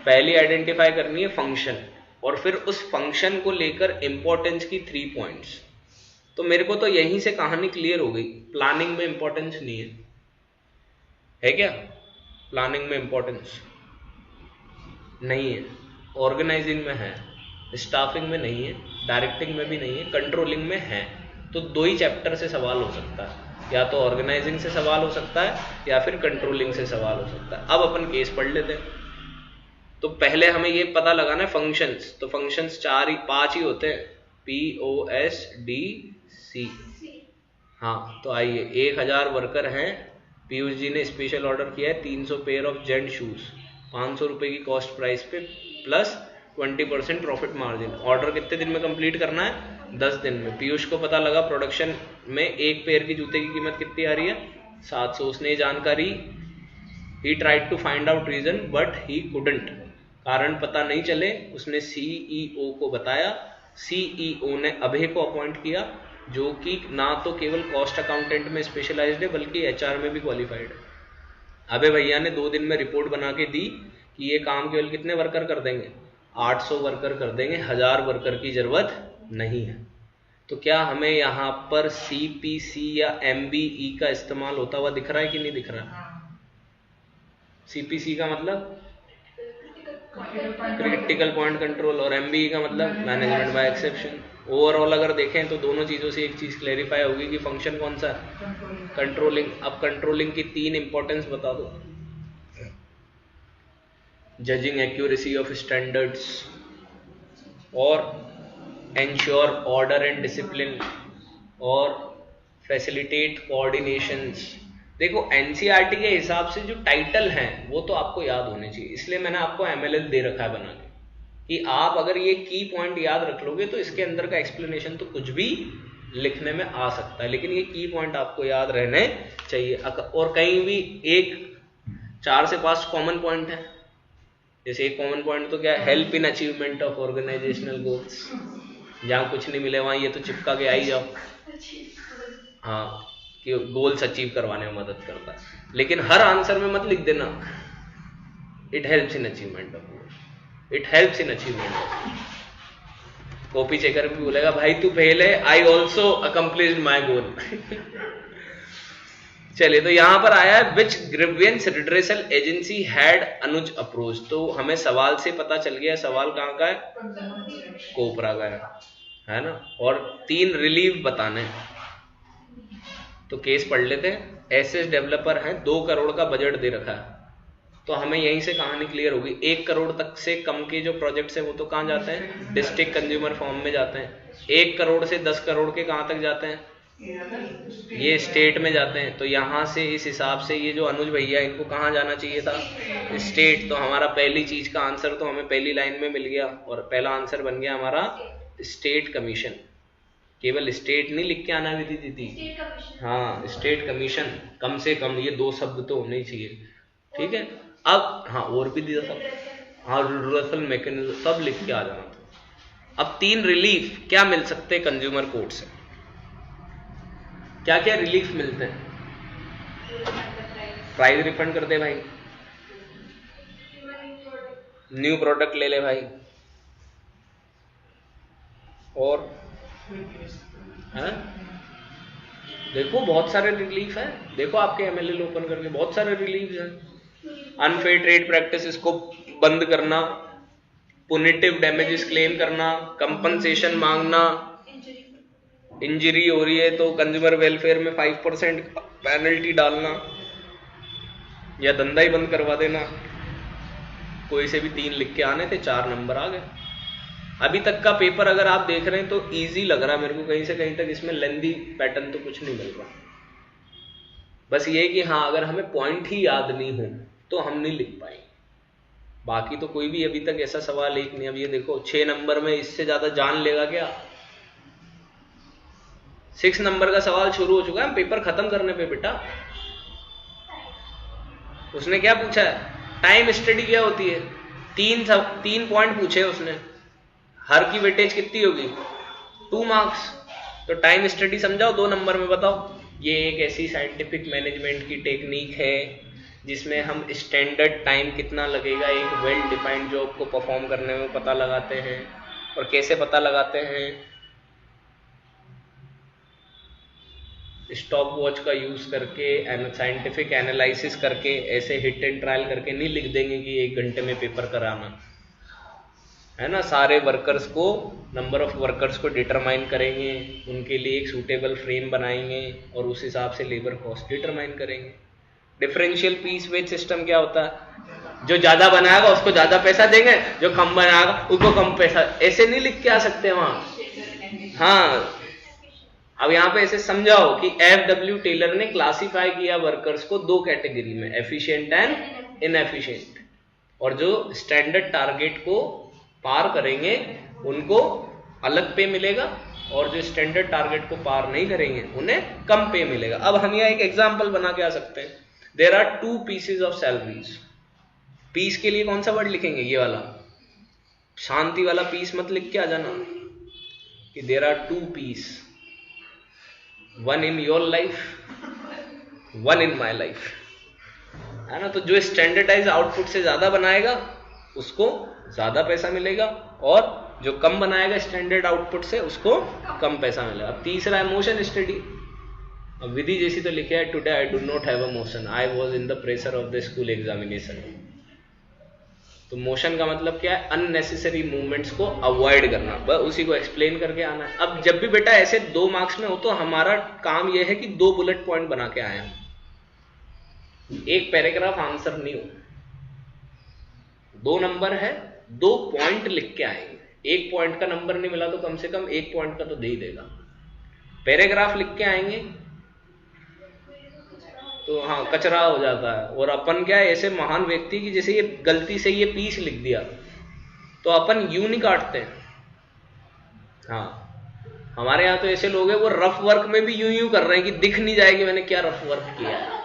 पहली आइडेंटिफाई करनी है फंक्शन, और फिर उस फंक्शन को लेकर इंपॉर्टेंस की 3 पॉइंट्स। तो मेरे को तो यहीं से कहानी क्लियर हो गई, प्लानिंग में इंपॉर्टेंस नहीं है क्या? प्लानिंग में इंपॉर्टेंस नहीं है, ऑर्गेनाइजिंग में है, स्टाफिंग में नहीं है, डायरेक्टिंग में भी नहीं है, कंट्रोलिंग में है। तो दो ही चैप्टर से सवाल हो सकता है, या तो ऑर्गेनाइजिंग से सवाल हो सकता है या फिर कंट्रोलिंग से सवाल हो सकता है। अब अपन केस पढ़ लेते हैं। तो पहले हमें ये पता लगाना है फंक्शंस। तो फंक्शंस 5 ही होते हैं, POSDC। हाँ, तो आइए, 1000 वर्कर हैं, पीयूष जी ने स्पेशल ऑर्डर किया है 300 पेयर ऑफ जेंट शूज, 500 रुपए की कॉस्ट प्राइस पे प्लस 20% प्रॉफिट मार्जिन। ऑर्डर कितने दिन में कंप्लीट करना है? 10 दिन में। पीयूष को पता लगा प्रोडक्शन में एक पेयर की जूते की कीमत कितनी आ रही है? 700। उसने ये जानकारी, he tried to find out reason but he couldn't, कारण पता नहीं चले, उसने CEO को बताया। CEO ने अभय को अपॉइंट किया, जो कि ना तो केवल कॉस्ट अकाउंटेंट में स्पेशलाइज्ड है बल्कि HR में भी क्वालिफाइड है। अभय भैया ने 2 दिन में रिपोर्ट बना के दी कि ये काम केवल कितने वर्कर कर देंगे? 800 वर्कर कर देंगे, 1000 वर्कर की जरूरत नहीं है। तो क्या हमें यहाँ पर CPC या MBE का इस्तेमाल होता हुआ दिख रहा है कि नहीं दिख रहा? CPC का मतलब क्रिटिकल पॉइंट कंट्रोल, और MBE का मतलब मैनेजमेंट बाय एक्सेप्शन। ओवरऑल अगर देखें तो दोनों चीजों से एक चीज क्लेरिफाई होगी कि फंक्शन कौन सा है? कंट्रोलिंग। अब कंट्रोलिंग की 3 इंपॉर्टेंस बता दो। जजिंग एक्यूरेसी ऑफ स्टैंडर्ड्स, और एंश्योर ऑर्डर एंड डिसिप्लिन, और फैसिलिटेट कोऑर्डिनेशंस। देखो NCERT के हिसाब से जो टाइटल हैं वो तो आपको याद होने चाहिए, इसलिए मैंने आपको MLL दे रखा है बना के कि आप अगर ये की पॉइंट याद रख लोगे तो इसके अंदर का एक्सप्लेनेशन तो कुछ भी लिखने में आ सकता है, लेकिन ये की पॉइंट आपको याद रहने चाहिए। और कहीं भी एक 4 से 5 कॉमन पॉइंट है, जैसे एक कॉमन पॉइंट तो क्या है? Help in achievement of organizational goals. जहां कुछ नहीं मिले वहां ये तो चिपका के आ ही जाओ, हाँ, कि गोल्स अचीव करवाने में मदद करता है। लेकिन हर आंसर में मत लिख देना it helps in achievement of goal, it helps in achievement. Copy checker भी बोलेगा भाई तू फेल है, आई ऑल्सो अकम्प्लिश्ड माई गोल। चलिए, तो यहां पर आया है which grievance redressal agency had अनुज अप्रोच। तो हमें सवाल से पता चल गया सवाल कहां का है, कोपरा का है ना, और 3 रिलीफ बताने हैं। तो केस पढ़ लेते हैं। एसएस डेवलपर है, 2 करोड़ का बजट दे रखा है, तो हमें यहीं से कहानी क्लियर होगी। 1 करोड़ तक से कम के जो प्रोजेक्ट्स है वो तो कहां जाते हैं, डिस्ट्रिक्ट कंज्यूमर फॉर्म में जाते हैं। 1 करोड़ से 10 करोड़ के कहां तक जाते हैं, ये स्टेट में जाते हैं। तो यहां से इस हिसाब से ये जो अनुज भैया इनको कहां जाना चाहिए था, स्टेट। तो हमारा पहली चीज का आंसर तो हमें पहली लाइन में मिल गया, और पहला आंसर बन गया हमारा स्टेट कमीशन। केवल स्टेट नहीं लिख के आना विधि दीदी, हाँ स्टेट कमीशन, कम से कम ये 2 शब्द तो होने ही चाहिए, ठीक है। अब हाँ और भी दिया सब, हाँ रिड्रेसल मैकेनिज्म सब लिख के आ जाना था। अब 3 रिलीफ क्या मिल सकते हैं कंज्यूमर कोर्ट से, क्या क्या रिलीफ मिलते हैं। प्राइस रिफंड कर दे भाई, न्यू प्रोडक्ट ले ले भाई, और है देखो बहुत सारे रिलीफ है। देखो आपके एमएलए ओपन करके बहुत सारे रिलीफ हैं। अनफेयर ट्रेड प्रैक्टिस को बंद करना, पुनिटिव डैमेजेस क्लेम करना, कंपनसेशन मांगना, इंजरी हो रही है तो कंज्यूमर वेलफेयर में 5% पेनल्टी डालना, या धंधा ही बंद करवा देना। कोई से भी 3 लिख के आने थे, 4 नंबर आ गए। अभी तक का पेपर अगर आप देख रहे हैं तो इजी लग रहा है मेरे को, कहीं से कहीं तक इसमें लेंदी पैटर्न तो कुछ नहीं मिल रहा। बस ये कि हाँ अगर हमें पॉइंट ही याद नहीं हो तो हम नहीं लिख पाएंगे। बाकी तो कोई भी अभी तक ऐसा सवाल एक नहीं। अब ये देखो 6 नंबर में इससे ज्यादा जान लेगा क्या। 6 नंबर का सवाल शुरू हो चुका है पेपर खत्म करने पे बेटा। उसने क्या पूछा है, टाइम स्टडी क्या होती है। 3 पॉइंट पूछे उसने, हर की वेटेज कितनी होगी 2 मार्क्स। तो टाइम स्टडी समझाओ 2 नंबर में बताओ। ये एक ऐसी साइंटिफिक मैनेजमेंट की टेक्निक है जिसमें हम स्टैंडर्ड टाइम कितना लगेगा एक वेल डिफाइंड जॉब को परफॉर्म करने में पता लगाते हैं। और कैसे पता लगाते हैं, स्टॉप वॉच का यूज करके, साइंटिफिक एनालिसिस करके, ऐसे हिट एंड ट्रायल करके नहीं लिख देंगे कि 1 घंटे में पेपर कराना है ना। सारे वर्कर्स को, नंबर ऑफ वर्कर्स को डिटरमाइन करेंगे, उनके लिए एक सूटेबल फ्रेम बनाएंगे और उस हिसाब से लेबर कॉस्ट डिटरमाइन करेंगे। डिफरेंशियल पीस वेज सिस्टम क्या होता है, जो ज्यादा बनाएगा उसको ज्यादा पैसा देंगे, जो कम बनाएगा उसको कम पैसा। ऐसे नहीं लिख के आ सकते वहां। हाँ अब यहां पे ऐसे समझाओ कि FW टेलर ने क्लासिफाई किया वर्कर्स को 2 कैटेगरी में, एफिशिएंट एंड इनएफिशिएंट। और जो स्टैंडर्ड टारगेट को पार करेंगे उनको अलग पे मिलेगा, और जो स्टैंडर्ड टारगेट को पार नहीं करेंगे उन्हें कम पे मिलेगा। अब हम यहाँ एक एग्जांपल बना के आ सकते हैं। There are 2 pieces of salaries. Piece के लिए कौन सा वर्ड लिखेंगे, ये वाला शांति वाला पीस मत लिख के आ जाना कि there are 2 piece, 1 in your life, 1 in my life, है ना। तो जो स्टैंडर्डाइज आउटपुट से ज्यादा बनाएगा उसको ज्यादा पैसा मिलेगा, और जो कम बनाएगा स्टैंडर्ड आउटपुट से उसको कम पैसा मिलेगा। अब तीसरा है मोशन स्टडी। अब विधि जैसी तो लिखा है, today I do not have a motion, I was in the pressure of the school examination. तो मोशन का मतलब क्या है, अननेसेसरी मूवमेंट्स को अवॉइड करना, बस उसी को एक्सप्लेन करके आना है। अब जब भी बेटा ऐसे 2 मार्क्स में हो तो हमारा काम यह है कि 2 बुलेट पॉइंट बना के आए, एक पैराग्राफ आंसर नहीं हो। 2 नंबर है, 2 पॉइंट लिख के आएंगे। 1 पॉइंट का नंबर नहीं मिला तो कम से कम 1 पॉइंट का तो दे ही देगा। पैराग्राफ लिख के आएंगे तो हाँ कचरा हो जाता है। और अपन क्या है, ऐसे महान व्यक्ति की जैसे ये गलती से ये पीस लिख दिया तो अपन यूं नहीं काटते। हाँ हमारे यहाँ तो ऐसे लोग हैं वो रफ वर्क में भी यूं कर रहे हैं कि दिख नहीं जाए कि मैंने क्या रफ वर्क किया है।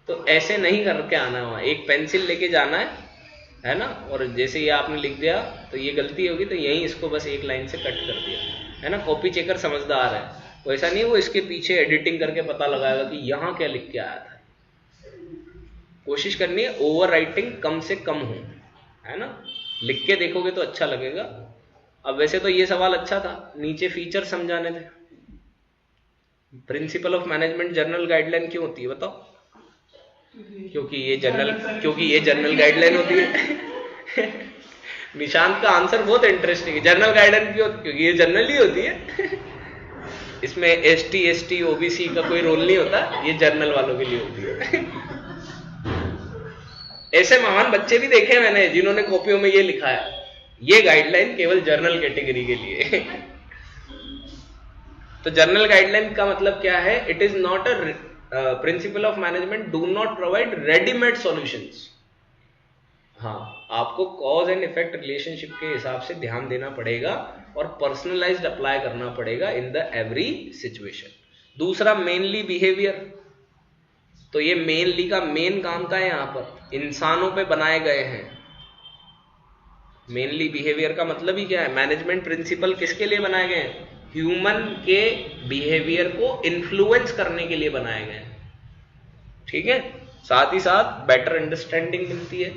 तो ऐसे नहीं करके आना है, वहां एक पेंसिल लेके जाना है ना। और जैसे ये आपने लिख दिया तो ये गलती होगी तो यही इसको बस 1 लाइन से कट कर दिया, है ना। कॉपी चेकर समझदार है, वैसा नहीं वो इसके पीछे एडिटिंग करके पता लगाएगा कि यहां क्या लिख के आया था। कोशिश करनी है ओवर राइटिंग कम से कम हो, है ना, लिख के देखोगे तो अच्छा लगेगा। अब वैसे तो ये सवाल अच्छा था, नीचे फीचर समझाने थे। Principle of management general guideline क्यों होती है बताओ? क्योंकि ये जनरल गाइडलाइन होती है। निशांत का आंसर बहुत इंटरेस्टिंग है, जनरल गाइडलाइन क्यों? क्योंकि ये जनरल ही होती है। इसमें ST ST OBC का कोई रोल नहीं होता, ये जनरल वालों के लिए होती है। ऐसे महान बच्चे भी देखे मैंने जिन्होंने कॉपियों में ये लिखा है, ये गाइडलाइन केवल जनरल कैटेगरी के लिए। तो जनरल गाइडलाइन का मतलब क्या है? It is not a principle of management do not provide readymade solutions. हाँ, आपको कॉज एंड इफेक्ट रिलेशनशिप के हिसाब से ध्यान देना पड़ेगा और पर्सनलाइज्ड अप्लाई करना पड़ेगा इन द एवरी सिचुएशन। दूसरा मेनली बिहेवियर, तो ये मेनली का मेन काम का है, यहां पर इंसानों पे बनाए गए हैं। मेनली बिहेवियर का मतलब ही क्या है? मैनेजमेंट प्रिंसिपल किसके लिए बनाए गए हैं? ह्यूमन के बिहेवियर को इन्फ्लुएंस करने के लिए बनाए गए हैं, ठीक है। साथ ही साथ बेटर अंडरस्टैंडिंग मिलती है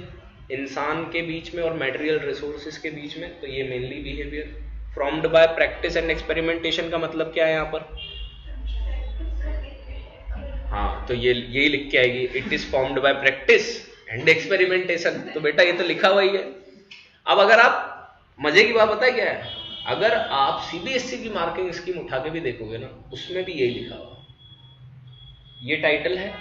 इंसान के बीच में और मटेरियल रिसोर्सेज के बीच में, तो ये mainly behaviour. Formed by practice and experimentation का मतलब क्या है यहाँ पर? हाँ, तो ये यही लिख के आएगी, it is formed by practice and experimentation. तो बेटा ये तो लिखा हुआ ही है। अब अगर आप, मजे की बात पता है क्या है, अगर आप CBSE की मार्किंग स्कीम उठा के भी देखोगे ना, उसमें भी यही लिखा हुआ। ये टाइटल है,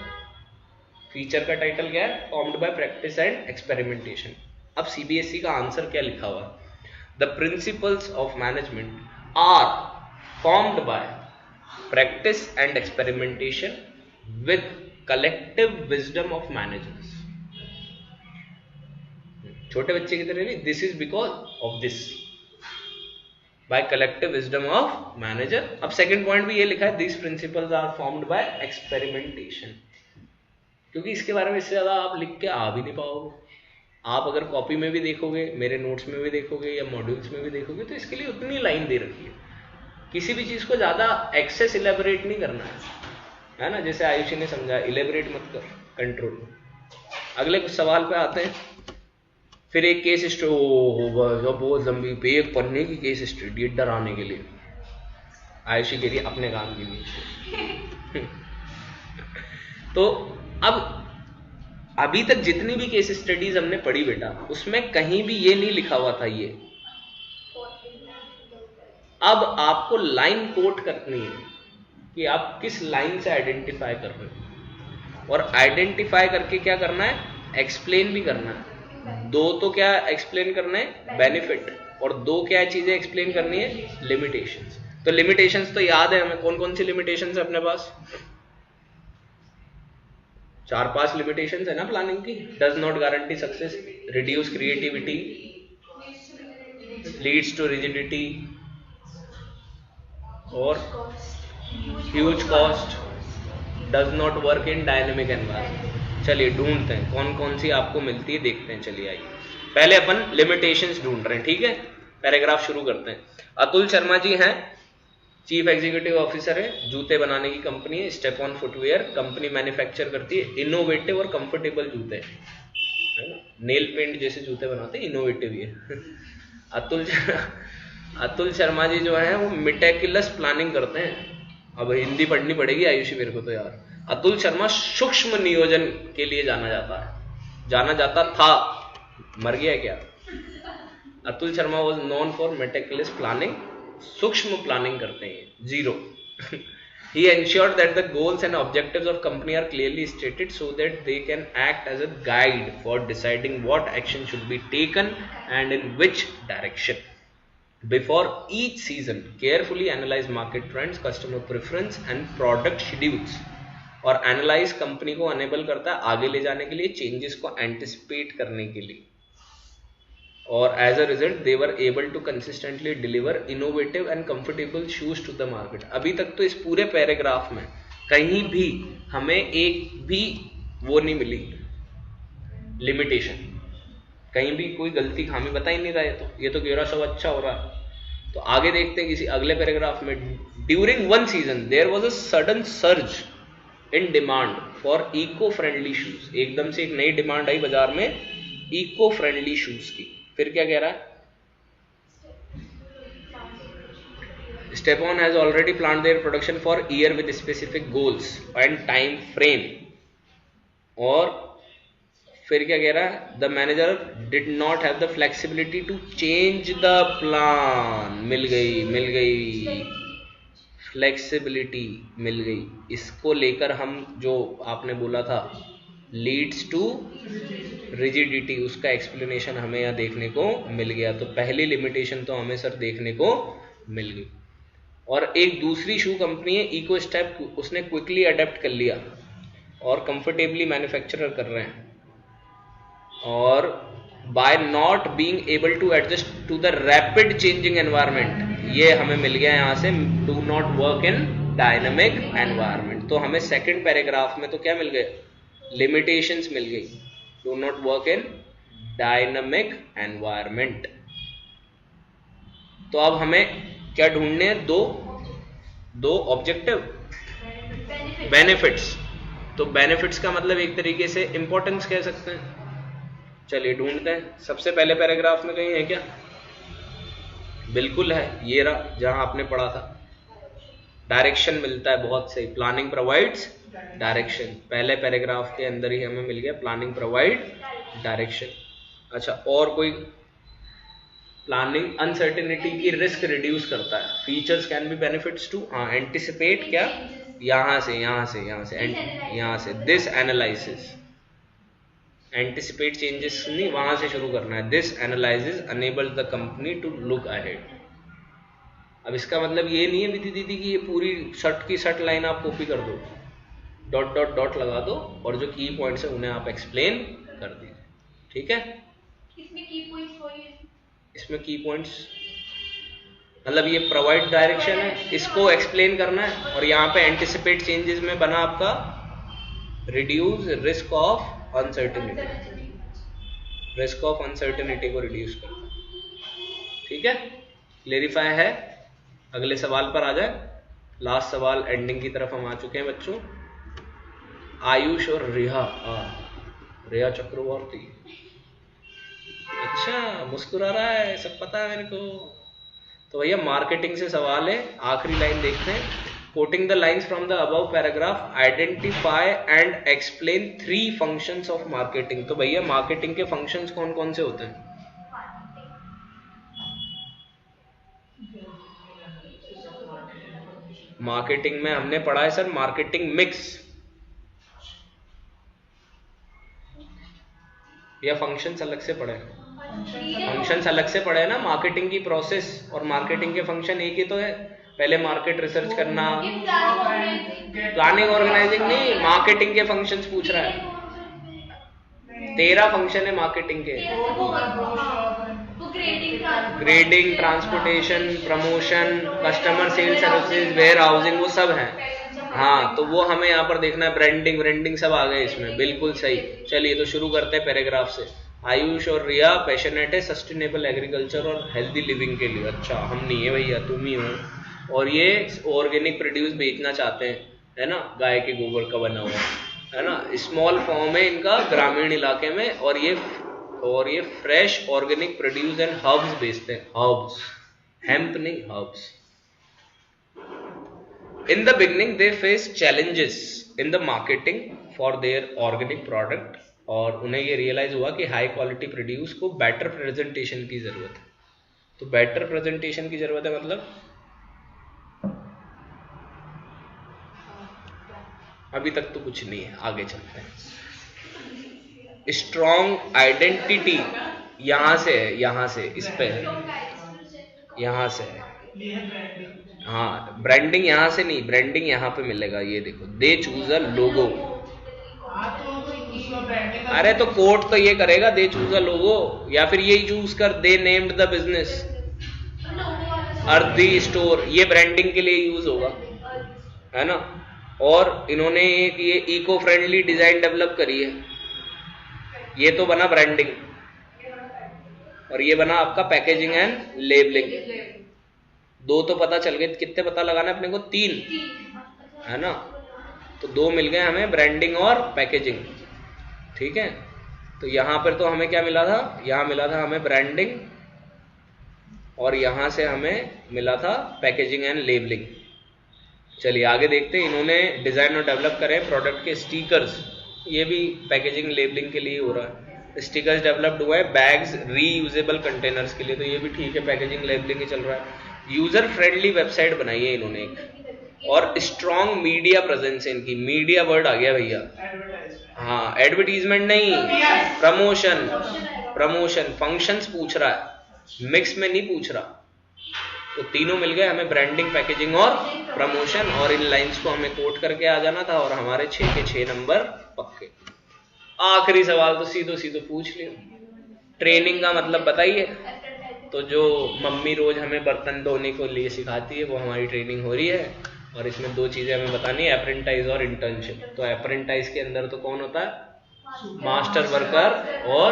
फीचर का टाइटल क्या है? Formed by practice and experimentation. अब CBSE का आंसर क्या लिखा हुआ? The principles of management are formed by practice and experimentation with collective wisdom of managers. छोटे बच्चे की तरह नहीं, this is because of this, by collective wisdom of manager. अब सेकंड पॉइंट भी ये लिखा है, this principles are formed by experimentation, क्योंकि इसके बारे में इससे ज्यादा आप लिख के आ भी नहीं पाओगे। आप अगर कॉपी में भी देखोगे, मेरे नोट्स में भी देखोगे या मॉड्यूल्स में भी देखोगे, तो इसके लिए उतनी लाइन दे रखी है। किसी भी चीज को ज्यादा एक्सेस इलेबोरेट नहीं करना है ना। जैसे आयुषी ने समझा, इलेबोरेट मत कर, कंट्रोल। अगले कुछ सवाल पे आते हैं। फिर एक केस स्टडी, बहुत लंबी, एक पन्ने की केस स्टडी डराने के लिए। आयुषी के लिए अपने काम के लिए। तो अब अभी तक जितनी भी केस स्टडीज हमने पढ़ी बेटा, उसमें कहीं भी ये नहीं लिखा हुआ था ये। अब आपको लाइन कोट करनी है कि आप किस लाइन से आइडेंटिफाई कर रहे हो, और आइडेंटिफाई करके क्या करना है? एक्सप्लेन भी करना है। दो तो क्या एक्सप्लेन करना है? बेनिफिट। और दो क्या चीजें एक्सप्लेन करनी है? लिमिटेशंस। तो लिमिटेशंस तो याद है हमें, कौन कौन सी लिमिटेशंस है अपने पास? 4-5 लिमिटेशंस है ना प्लानिंग की। Does not guarantee success, reduce creativity, leads to rigidity, और huge cost, does not work in dynamic environment. चलिए ढूंढते हैं कौन कौन सी आपको मिलती है, देखते हैं। चलिए आइए, पहले अपन लिमिटेशंस ढूंढ रहे हैं, ठीक है। पैराग्राफ शुरू करते हैं। अतुल शर्मा जी हैं, चीफ एग्जीक्यूटिव ऑफिसर है, जूते बनाने की कंपनी है, step on footwear company manufacture करती है इनोवेटिव और कंफर्टेबल जूते, है ना। नेल पेंट जैसे जूते बनाते हैं, इनोवेटिव ही है। अतुल शर्मा जी जो है वो मेटिकुलस प्लानिंग करते हैं। अब हिंदी पढ़नी पड़ेगी आयुषी मेरे को तो यार। अतुल शर्मा सूक्ष्म नियोजन के लिए जाना जाता था, मर गया क्या? Atul Sharma was known for meticulous planning, सूक्ष्म प्लानिंग करते हैं, 0। He ensured that the goals and objectives of company are clearly stated so that they can act as a guide for deciding what action should be taken and in which direction. Before each season, carefully analyze market trends, customer preference and product schedules. और analyse company को enable करता है आगे ले जाने के लिए, changes को एंटिसिपेट करने के लिए, और as a result they were able to consistently deliver innovative and comfortable shoes to the market. अभी तक तो इस पूरे पैराग्राफ में कहीं भी हमें एक भी वो नहीं मिली लिमिटेशन, कहीं भी कोई गलती खामी बता ही नहीं रहा है। तो ये तो गेरा सब अच्छा हो रहा है। तो आगे देखते हैं किसी अगले पैराग्राफ में। During one season there was a sudden surge in demand for eco friendly shoes. एकदम से एक नई डिमांड आई बाजार में इको फ्रेंडली शूज की। फिर क्या कह रहा है, step on has already plan their production for year with specific goals and time frame. और फिर क्या कह रहा है, the manager did not have the flexibility to change the plan. मिल गई फ्लेक्सिबिलिटी मिल गई। इसको लेकर हम जो आपने बोला था लीड्स टू रिजिडिटी, उसका एक्सप्लेनेशन हमें यहाँ देखने को मिल गया। तो पहली लिमिटेशन तो हमें सर देखने को मिल गई। और एक दूसरी शू कंपनी है इको स्टेप, उसने क्विकली अडेप्ट कर लिया और कंफर्टेबली मैन्युफैक्चरर कर रहे हैं। और by not being able to adjust to the rapid changing environment, ये हमें मिल गया यहाँ से, do not work in dynamic environment. तो हमें सेकंड पैराग्राफ में तो क्या मिल गए, लिमिटेशंस मिल गई, do not work in dynamic environment. तो अब हमें क्या ढूंढने हैं, दो ऑब्जेक्टिव, बेनिफिट्स। तो बेनिफिट्स का मतलब एक तरीके से इंपॉर्टेंस कह सकते हैं। चलिए ढूंढते हैं। सबसे पहले पैराग्राफ में कहीं है क्या, बिल्कुल है, ये रहा जहां आपने पढ़ा था। डायरेक्शन मिलता है, बहुत सही, प्लानिंग प्रोवाइड्स डायरेक्शन। पहले पैराग्राफ के अंदर ही हमें मिल गया प्लानिंग प्रोवाइड डायरेक्शन। अच्छा, और कोई, प्लानिंग अनसर्टेनिटी की रिस्क रिड्यूस करता है। Features can be benefits to, हाँ, एंटिसिपेट, क्या, यहां से दिस एनालिसिस, एंटिसिपेट चेंजेस नहीं, वहां से शुरू करना है। This analysis enables the company to look ahead. अब इसका मतलब ये नहीं है विधि दीदी कि ये पूरी शर्ट की शर्ट लाइन आप कॉपी कर दो, डॉट डॉट डॉट लगा दो और जो की पॉइंट्स है उन्हें आप एक्सप्लेन कर दीजिए, ठीक है। इसमें की पॉइंट्स मतलब ये प्रोवाइड डायरेक्शन है, इसको एक्सप्लेन करना है। और यहाँ पे एंटिसिपेट चेंजेस में बना आपका reduce risk of uncertainty, risk of uncertainty को रिड्यूस करना, ठीक है। क्लेरिफाई है। अगले सवाल पर आ जाए। लास्ट सवाल, एंडिंग की तरफ हम आ चुके हैं बच्चों। आयुष और रिया चक्रवर्ती, अच्छा मुस्कुरा रहा है, सब पता है मेरे को। तो भैया मार्केटिंग से सवाल है, आखिरी लाइन देखते हैं। Coating the lines from the above paragraph, identify and explain 3 functions of marketing. तो भैया मार्केटिंग के फंक्शंस कौन कौन से होते हैं? मार्केटिंग में हमने पढ़ा है सर मार्केटिंग मिक्स, या फंक्शंस अलग से पढ़े? फंक्शंस अलग से पढ़े ना। मार्केटिंग की प्रोसेस और मार्केटिंग के फंक्शन एक ही तो है। पहले मार्केट रिसर्च करना, प्लानिंग ऑर्गेनाइजिंग नहीं, मार्केटिंग के फंक्शंस पूछ रहा है। 13 फंक्शन है मार्केटिंग के, grading, transportation, promotion, customer sales services, warehousing, वो सब है। हाँ, तो वो हमें यहाँ पर देखना है। ब्रांडिंग सब आ गए इसमें, बिल्कुल सही। चलिए तो शुरू करते हैं पैराग्राफ से। आयुष और रिया पैशनेट है सस्टेनेबल एग्रीकल्चर और हेल्दी लिविंग के लिए। अच्छा, हम नहीं है भैया, तुम ही हो। और ये ऑर्गेनिक प्रोड्यूस बेचना चाहते हैं, है ना, गाय के गोबर का बना हुआ, है ना। स्मॉल फॉर्म है इनका ग्रामीण इलाके में। और ये fresh organic produce and herbs बेचते हैं। हर्ब्स, हेम्प नहीं, herbs. In the beginning they face challenges in the marketing for their organic product, और उन्हें ये रियलाइज हुआ कि हाई क्वालिटी प्रोड्यूस को बेटर प्रेजेंटेशन की जरूरत है। तो बेटर प्रेजेंटेशन की जरूरत है मतलब अभी तक तो कुछ नहीं है, आगे चलते हैं। स्ट्रॉन्ग आइडेंटिटी यहां से है, यहां से इस पे है, यहां से है। हाँ, ब्रांडिंग यहां से नहीं, ब्रांडिंग यहां पे मिलेगा। ये देखो, दे चूज अ लोगो। अरे तो कोट तो ये करेगा, दे चूज अ लोगो, या फिर यही चूज कर, they named the business earthy store, ये ब्रांडिंग के लिए यूज होगा, है ना। और इन्होंने एक ये इको फ्रेंडली डिजाइन डेवलप करी है, ये तो बना ब्रांडिंग। और ये बना आपका पैकेजिंग एंड लेबलिंग। 2 तो पता चल गए, कितने पता लगाना है अपने को? 3, है ना। तो 2 मिल गए हमें, ब्रांडिंग और पैकेजिंग। ठीक है, तो यहां पर तो हमें क्या मिला था, यहां मिला था हमें ब्रांडिंग और यहां से हमें मिला था पैकेजिंग एंड लेबलिंग। चलिए आगे देखते हैं। इन्होंने डिजाइन और डेवलप करे प्रोडक्ट के स्टिकर्स, ये भी पैकेजिंग लेबलिंग के लिए हो रहा है। स्टिकर्स डेवलप्ड हुआ है बैग्स रीयूजेबल कंटेनर्स के लिए, तो ये भी ठीक है, पैकेजिंग लेबलिंग ही चल रहा है। यूजर फ्रेंडली वेबसाइट बनाई है इन्होंने एक, और स्ट्रॉन्ग मीडिया प्रेजेंस है इनकी। मीडिया वर्ड आ गया भैया, हाँ, एडवर्टीजमेंट नहीं, प्रमोशन। प्रमोशन फंक्शंस पूछ रहा है, मिक्स में नहीं पूछ रहा। तो तीनों मिल गए हमें, ब्रांडिंग, पैकेजिंग और प्रमोशन, और इन लाइंस को हमें कोट करके आ जाना था, और हमारे 6 के 6 नंबर पक्के। आखिरी सवाल तो सीधो सीधो पूछ लियो, ट्रेनिंग का मतलब बताइए। तो जो मम्मी रोज हमें बर्तन धोने को लिए सिखाती है वो हमारी ट्रेनिंग हो रही है, और इसमें 2 चीजें हमें बतानी है, अप्रेंटाइज और इंटर्नशिप। तो अप्रेंटाइज के अंदर तो कौन होता है, मास्टर वर्कर और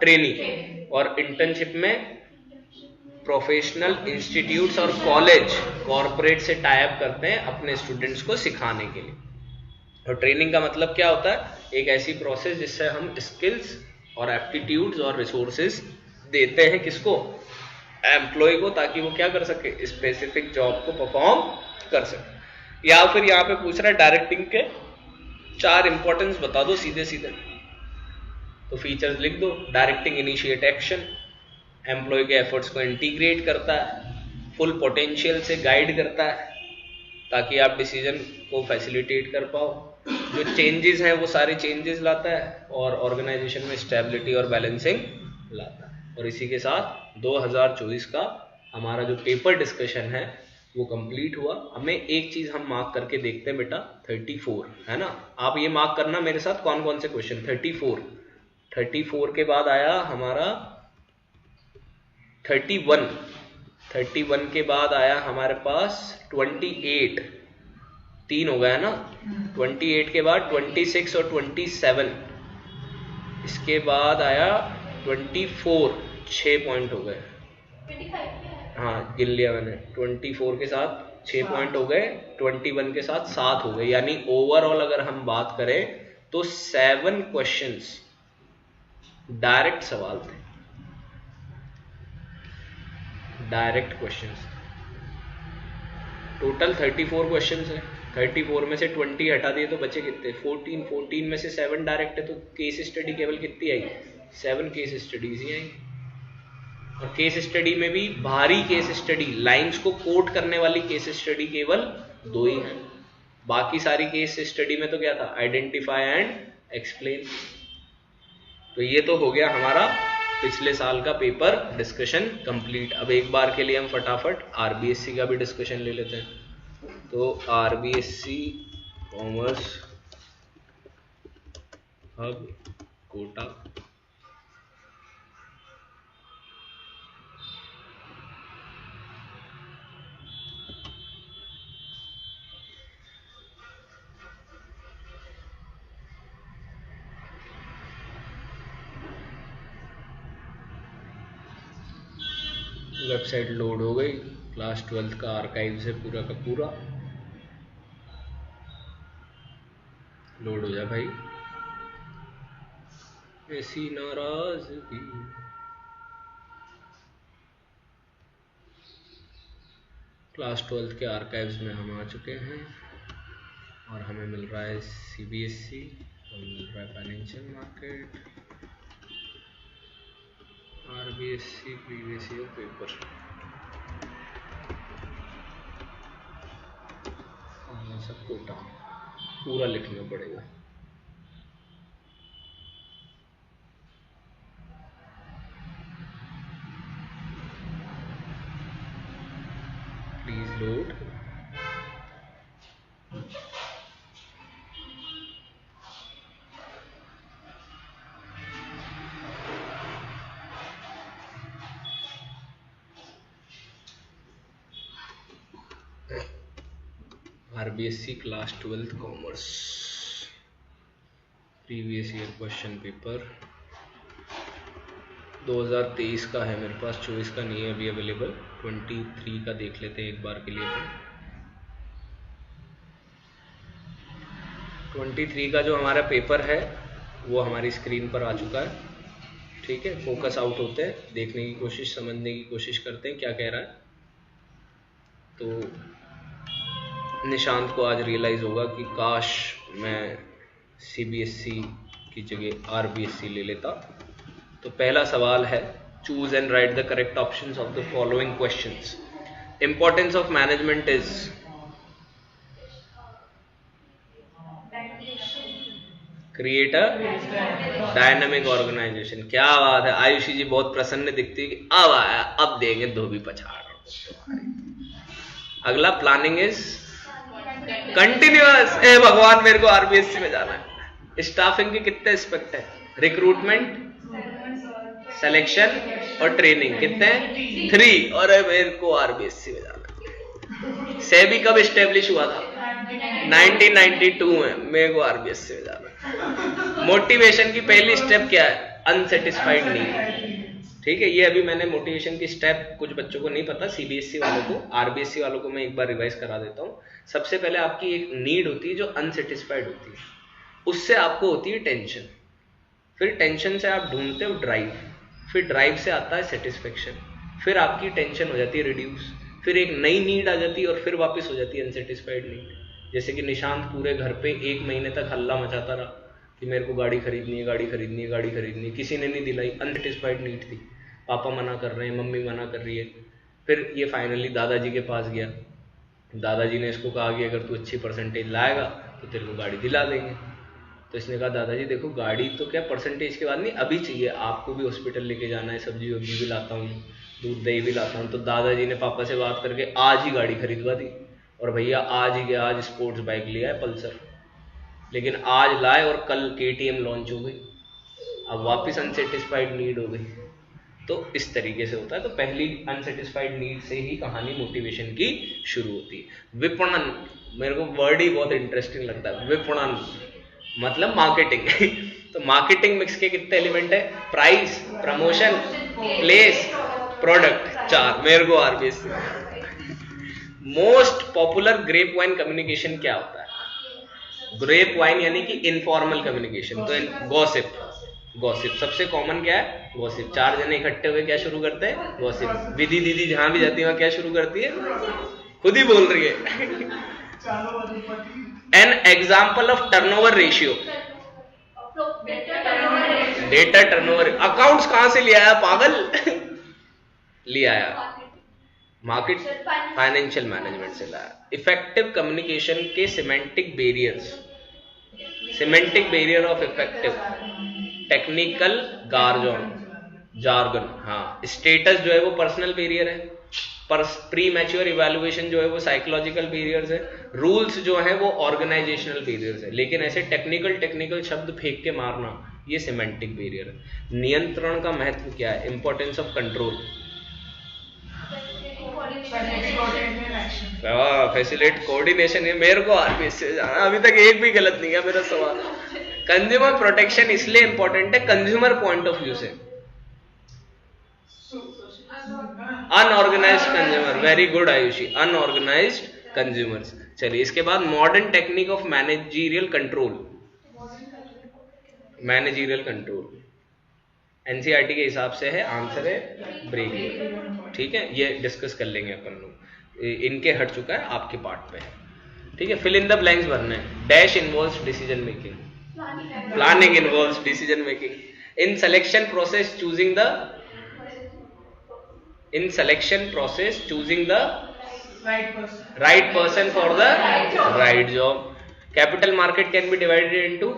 ट्रेनी, और इंटर्नशिप में प्रोफेशनल इंस्टीट्यूट्स और कॉलेज कॉर्पोरेट से टाई अप करते हैं अपने स्टूडेंट्स को सिखाने के लिए। और ट्रेनिंग का मतलब क्या होता है, एक ऐसी प्रोसेस जिससे हम स्किल्स और एप्टीट्यूड्स और रिसोर्सेज देते हैं किसको, एम्प्लॉय को, ताकि वो क्या कर सके, स्पेसिफिक जॉब को परफॉर्म कर सके। या फिर यहाँ पे पूछ रहा है डायरेक्टिंग के 4 इंपॉर्टेंस बता दो सीधे सीधे, तो फीचर्स लिख दो। डायरेक्टिंग इनिशिएट एक्शन, एम्प्लॉय के एफर्ट्स को इंटीग्रेट करता है, फुल पोटेंशियल से गाइड करता है ताकि आप डिसीजन को फैसिलिटेट कर पाओ, जो चेंजेस हैं वो सारे चेंजेस लाता है, और ऑर्गेनाइजेशन में स्टेबिलिटी और बैलेंसिंग लाता है। और इसी के साथ 2024 का हमारा जो पेपर डिस्कशन है वो कंप्लीट हुआ। हमें एक चीज हम मार्क करके देखते हैं बेटा, 34 है ना, आप ये मार्क करना मेरे साथ कौन कौन से क्वेश्चन। 34 के बाद आया हमारा 31 के बाद आया हमारे पास 28, 3 हो गया ना। 28 के बाद 26 और 27, इसके बाद आया 24, 6 पॉइंट हो गए। हाँ गिन लिया मैंने, 24 के साथ 6 पॉइंट हो गए, 21 के साथ 7 हो गए, यानी ओवरऑल अगर हम बात करें तो 7 क्वेश्चंस डायरेक्ट सवाल थे, डायरेक्ट क्वेश्चंस। टोटल 34 क्वेश्चंस है, 34 में से 20 हटा दिए तो बचे कितने, 14 में से 7 डायरेक्ट है, तो केस स्टडी केवल कितनी आई, 7 केस स्टडीज ही आई। और केस स्टडी में भी भारी केस स्टडी, लाइंस को कोट करने वाली केस स्टडी केवल 2 ही हैं। बाकी सारी केस स्टडी में तो क्या था, आइडेंटिफाई एंड एक्सप्लेन। तो ये तो हो गया हमारा पिछले साल का पेपर डिस्कशन कंप्लीट। अब एक बार के लिए हम फटाफट आरबीएससी का भी डिस्कशन ले लेते हैं। तो RBSE commerce hub Kota, website load हो गई, क्लास 12 का आर्काइव से पूरा का पूरा लोड हो जा भाई। ऐसी नाराजगी, क्लास 12 के आर्काइव्स में हम आ चुके हैं, और हमें मिल रहा है सीबीएसई, और मिल रहा है financial market, RBSC previous year paper, सब कोटा पूरा लिखना पड़ेगा। Please load. RBSC class 12 commerce previous year question paper 2023 का है मेरे पास, 24 का नहीं है अभी अवेलेबल। 23 का देख लेते हैं एक बार के लिए। 23 का जो हमारा पेपर है वो हमारी स्क्रीन पर आ चुका है। ठीक है, फोकस आउट होते हैं, देखने की कोशिश, समझने की कोशिश करते हैं क्या कह रहा है। तो निशांत को आज रियलाइज होगा कि काश मैं CBSE की जगह RBSE ले लेता। तो पहला सवाल है, choose and write the correct options of the following questions. Importance of management is create a dynamic organization. क्या बात है, आयुषी जी बहुत प्रसन्न दिखती है कि अब आया, अब देंगे धोबी पछाड़। अगला, प्लानिंग इज कंटिन्यूअस। ए भगवान, मेरे को RBSE में जाना है। स्टाफिंग के कितने एस्पेक्ट है? रिक्रूटमेंट, सिलेक्शन और ट्रेनिंग। कितने हैं? 3। और मेरे को RBSE में जाना है। सेबी कब स्टेब्लिश हुआ था? 1992 में। मेरे को RBSE में जाना है। मोटिवेशन की पहली स्टेप क्या है? Unsatisfied need. ठीक है, ये अभी मैंने मोटिवेशन की स्टेप कुछ बच्चों को नहीं पता, CBSE वालों को, RBSE वालों को मैं एक बार रिवाइज करा देता हूँ। सबसे पहले आपकी एक नीड होती है जो अनसेटिस्फाइड होती है, उससे आपको होती है टेंशन, फिर टेंशन से आप ढूंढते हो ड्राइव, फिर ड्राइव से आता है सेटिस्फेक्शन, फिर आपकी टेंशन हो जाती है रिड्यूस, फिर एक नई नीड आ जाती है और फिर वापस हो जाती है अनसेटिस्फाइड नीड। जैसे कि निशांत पूरे घर पे 1 महीने तक हल्ला मचाता रहा कि मेरे को गाड़ी खरीदनी है, गाड़ी खरीदनी है, गाड़ी खरीदनी है, किसी ने नहीं दिलाई, अनसेटिस्फाइड नीड थी। पापा मना कर रहे हैं, मम्मी मना कर रही है। फिर ये फाइनली दादाजी के पास गया, दादाजी ने इसको कहा कि अगर तू अच्छी परसेंटेज लाएगा तो तेरे को गाड़ी दिला देंगे। तो इसने कहा दादाजी देखो, गाड़ी तो क्या परसेंटेज के बाद नहीं, अभी चाहिए, आपको भी हॉस्पिटल लेके जाना है, सब्जी वब्जी भी लाता हूँ, दूध दही भी लाता हूँ। तो दादाजी ने पापा से बात करके आज ही गाड़ी खरीदवा दी, और भैया आज ही गया, आज स्पोर्ट्स बाइक लिया है पल्सर, लेकिन आज लाए और कल KTM लॉन्च हो गई, अब वापस अनसेटिस्फाइड नीड हो गई। तो इस तरीके से होता है। तो पहली अनसेटिस्फाइड नीड से ही कहानी मोटिवेशन की शुरू होती है। विपणन, मेरे को वर्ड ही बहुत इंटरेस्टिंग लगता है। विपणन मतलब मार्केटिंग। तो मार्केटिंग मिक्स के कितने एलिमेंट है? Price, promotion, place, product. 4। मेरे को RBSE। Most popular grape vine communication क्या होता है? ग्रेप वाइन यानी कि इनफॉर्मल कम्युनिकेशन। तो गॉसिप, गॉसिप सबसे कॉमन क्या है? गॉसिप। 4 जने इकट्ठे हुए क्या शुरू करते हैं? गॉसिप। विधि दीदी जहां भी जाती है वहां क्या शुरू करती है? खुद ही बोल रही है। An example of turnover ratio. Data turnover. Accounts कहां से ले आया पागल? ले आया मार्केट फाइनेंशियल मैनेजमेंट से लाया। इफेक्टिव कम्युनिकेशन के semantic barriers. Semantic barrier of effective, technical jargon. हाँ, स्टेटस जो है वो पर्सनल बैरियर है, प्री मैच्योर इवैल्यूएशन जो है वो साइकोलॉजिकल बैरियर्स है, रूल्स जो है वो ऑर्गेनाइजेशनल बैरियर्स है। लेकिन ऐसे टेक्निकल शब्द फेंक के मारना, ये सिमेंटिक बैरियर है। नियंत्रण का महत्व क्या है? Importance of control. Facilitate coordination. है मेरे को RBSE से जाना, अभी तक एक भी गलत नहीं है मेरा सवाल। कंज्यूमर प्रोटेक्शन इसलिए इंपॉर्टेंट है कंज्यूमर पॉइंट ऑफ व्यू से। Unorganised consumer, very good Ayushi, unorganised consumers. चलिए इसके बाद modern technique of managerial control. Managerial control NCERT के हिसाब से है, आंसर है ब्रेक। ठीक है, ये डिस्कस कर लेंगे अपन लोग, इनके हट चुका है, आपके पार्ट पे है। ठीक है, फिल इन द ब्लैंक्स भरना है। Dash involves decision making, planning involves decision making. In selection process choosing the right person for the right job. Capital market can be divided into